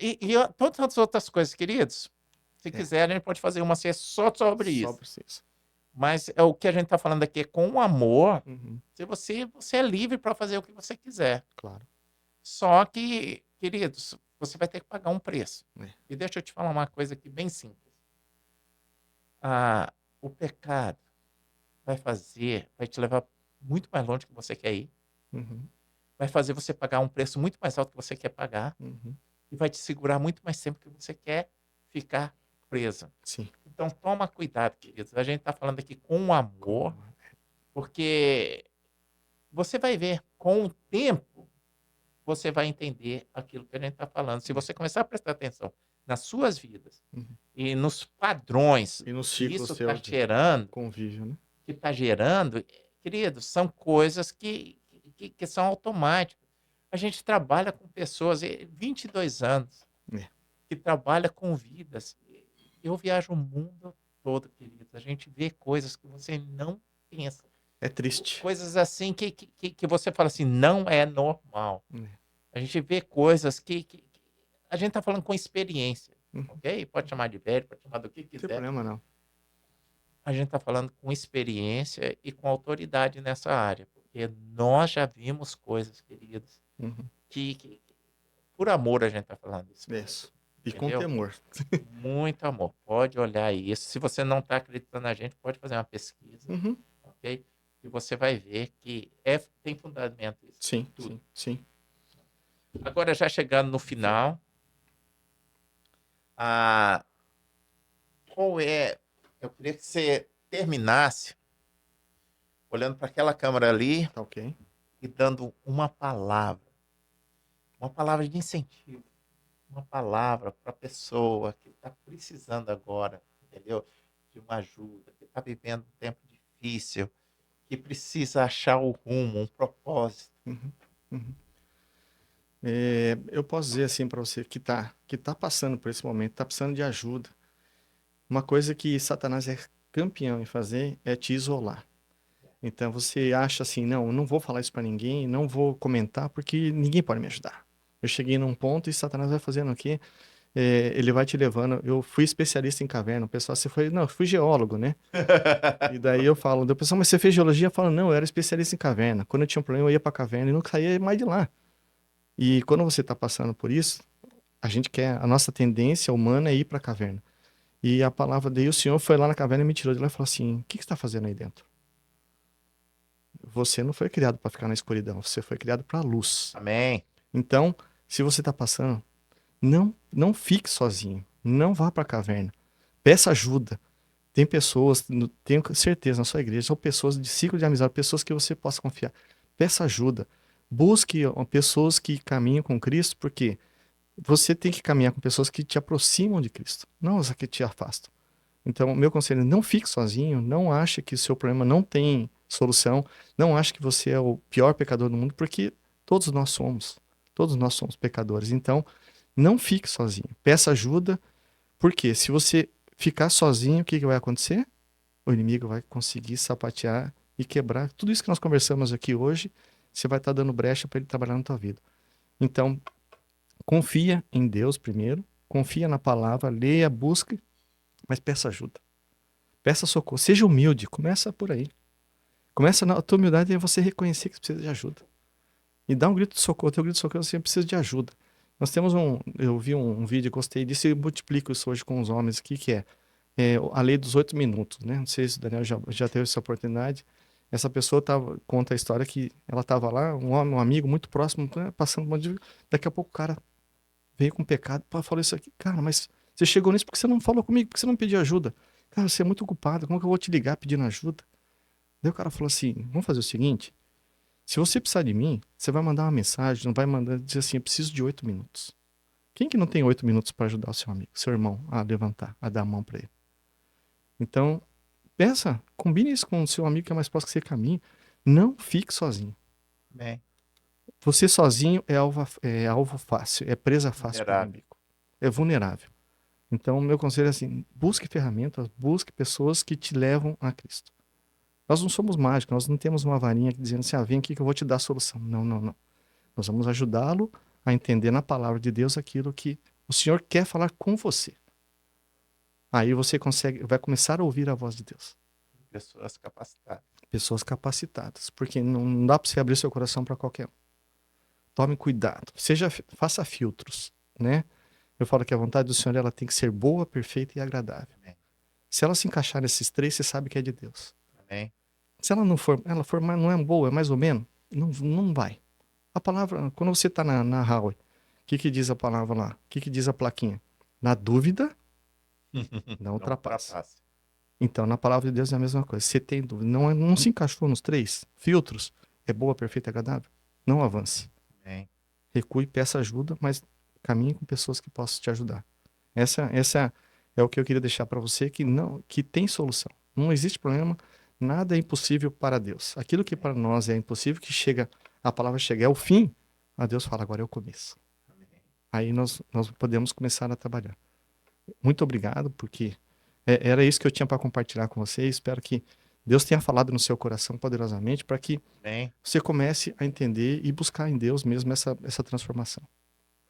E todas as outras coisas, queridos, se É. quiser, a gente pode fazer uma série só sobre Só isso. precisa. Mas é o que a gente está falando aqui é com amor. Uhum. Se você é livre para fazer o que você quiser. Claro. Só que, queridos, você vai ter que pagar um preço. É. E deixa eu te falar uma coisa aqui bem simples. O pecado vai te levar muito mais longe que você quer ir. Uhum. Vai fazer você pagar um preço muito mais alto que você quer pagar. Uhum. E vai te segurar muito mais tempo que você quer ficar preso. Sim. Então, toma cuidado, queridos. A gente está falando aqui com amor, porque você vai ver, com o tempo, você vai entender aquilo que a gente está falando. Se você começar a prestar atenção nas suas vidas Uhum. e nos padrões E no que ciclo isso seu está de gerando, convívio, né? queridos, são coisas que são automáticas. A gente trabalha com pessoas, 22 anos, É. que trabalha com vidas. Eu viajo o mundo todo, queridos. A gente vê coisas que você não pensa. É triste. Coisas assim que você fala assim, não é normal. É. A gente vê coisas que a gente está falando com experiência, Uhum. ok? Pode chamar de velho, pode chamar do que Não tem quiser. problema, não. A gente está falando com experiência e com autoridade nessa área. Porque nós já vimos coisas, queridos, Uhum. que por amor a gente está falando isso. Isso. E com Entendeu? temor. Muito amor. Pode olhar isso. Se você não está acreditando na gente, pode fazer uma pesquisa, Uhum. ok? E você vai ver que tem fundamento isso. Sim, Tudo. sim, sim. Agora, já chegando no final, qual é... Eu queria que você terminasse olhando para aquela câmera ali Tá ok. e dando uma palavra de incentivo, uma palavra para a pessoa que está precisando agora, entendeu? De uma ajuda, que está vivendo um tempo difícil, que precisa achar o rumo, um propósito. Uhum. Uhum. Eu posso dizer assim para você que tá passando por esse momento, tá precisando de ajuda. Uma coisa que Satanás é campeão em fazer é te isolar. Então você acha assim, não, eu não vou falar isso para ninguém, não vou comentar porque ninguém pode me ajudar. Eu cheguei num ponto e Satanás vai fazendo o quê? ele vai te levando. Eu fui especialista em caverna. O pessoal, você foi? Não, eu fui geólogo, né? E daí eu falo, o pessoal, mas você fez geologia? Eu falo, não, eu era especialista em caverna. Quando eu tinha um problema, eu ia pra caverna e não saía mais de lá. E quando você tá passando por isso, a nossa tendência humana é ir pra caverna. E a palavra daí, o Senhor foi lá na caverna e me tirou de lá e falou assim: o que que você está fazendo aí dentro? Você não foi criado para ficar na escuridão, você foi criado para a luz. Amém. Então, se você está passando, não fique sozinho, não vá para a caverna, peça ajuda. Tem pessoas, tenho certeza, na sua igreja, são pessoas de ciclo de amizade, pessoas que você possa confiar. Peça ajuda. Busque pessoas que caminham com Cristo, porque você tem que caminhar com pessoas que te aproximam de Cristo, não as que te afastam. Então, meu conselho é não fique sozinho, não ache que o seu problema não tem solução, não ache que você é o pior pecador do mundo, porque todos nós somos pecadores. Então, não fique sozinho, peça ajuda, porque se você ficar sozinho, o que que vai acontecer? O inimigo vai conseguir sapatear e quebrar tudo isso que nós conversamos aqui hoje, você vai estar dando brecha para ele trabalhar na tua vida. Então, confia em Deus primeiro, confia na palavra, leia, busque, mas peça ajuda. Peça socorro, seja humilde, começa por aí. Começa na tua humildade é você reconhecer que você precisa de ajuda. E dá um grito de socorro, teu grito de socorro você precisa de ajuda. Eu vi um vídeo, gostei disso e multiplico isso hoje com os homens aqui, que é a lei dos 8 minutos, né? Não sei se o Daniel já teve essa oportunidade. Essa pessoa conta a história que ela estava lá, um homem, um amigo muito próximo, né, passando um monte de... Daqui a pouco o cara veio com pecado, falou isso aqui, cara, mas você chegou nisso porque você não falou comigo, porque você não pediu ajuda. Cara, você é muito ocupado, como que eu vou te ligar pedindo ajuda? Daí o cara falou assim, vamos fazer o seguinte, se você precisar de mim, você vai mandar uma mensagem, não vai mandar dizer assim, eu preciso de 8 minutos. Quem que não tem 8 minutos para ajudar o seu amigo, seu irmão, a levantar, a dar a mão para ele? Então, pensa, combine isso com o seu amigo que é mais próximo que você caminha. Não fique sozinho. Amém. Você sozinho é alvo fácil, é presa fácil para o Vulnerável. inimigo. É vulnerável. Então, meu conselho é assim: busque ferramentas, busque pessoas que te levam a Cristo. Nós não somos mágicos, nós não temos uma varinha dizendo assim: vem aqui que eu vou te dar a solução. Não, não, não. Nós vamos ajudá-lo a entender na palavra de Deus aquilo que o Senhor quer falar com você. Aí você vai começar a ouvir a voz de Deus. Pessoas capacitadas. Pessoas capacitadas, porque não dá para você abrir seu coração para qualquer um. Tome cuidado, faça filtros, né? Eu falo que a vontade do Senhor ela tem que ser boa, perfeita e agradável. Amém. Se ela se encaixar nesses três, você sabe que é de Deus. Amém. Se ela não for, não é boa, é mais ou menos, não vai. A palavra, quando você está na highway, o que diz a palavra lá? O que diz a plaquinha? Na dúvida, não ultrapasse. Então, na palavra de Deus é a mesma coisa. Você tem dúvida, não se encaixou nos três filtros, é boa, perfeita e agradável, não avance. Amém. Recue, peça ajuda, mas caminhe com pessoas que possam te ajudar. Essa é o que eu queria deixar para você, que tem solução. Não existe problema, nada é impossível para Deus. Aquilo que para nós é impossível, a palavra chega é o fim, a Deus fala, agora é o começo. Amém. Aí nós podemos começar a trabalhar. Muito obrigado, porque era isso que eu tinha para compartilhar com vocês. Espero que Deus tenha falado no seu coração poderosamente para que Amém. você comece a entender e buscar em Deus mesmo essa transformação.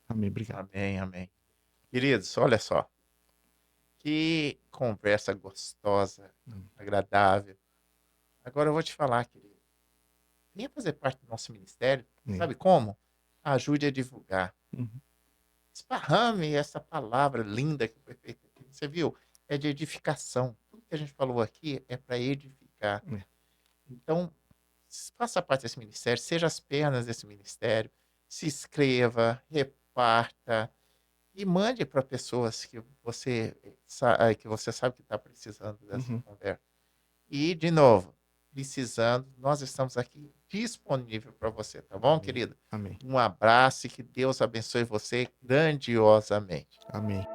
Amém. Obrigado. Amém. Amém. Queridos, olha só. Que conversa gostosa, agradável. Agora eu vou te falar, querido. Venha fazer parte do nosso ministério. Sabe como? Ajude a divulgar. Uhum. Esparrame essa palavra linda que foi feita aqui. Você viu? É de edificação. Tudo que a gente falou aqui é para edificar. Então, faça parte desse ministério, seja as pernas desse ministério, se inscreva, reparta e mande para pessoas que você sabe que está precisando dessa conversa. E, de novo, precisando, nós estamos aqui disponível para você, tá bom, querido? Amém. Um abraço e que Deus abençoe você grandiosamente. Amém.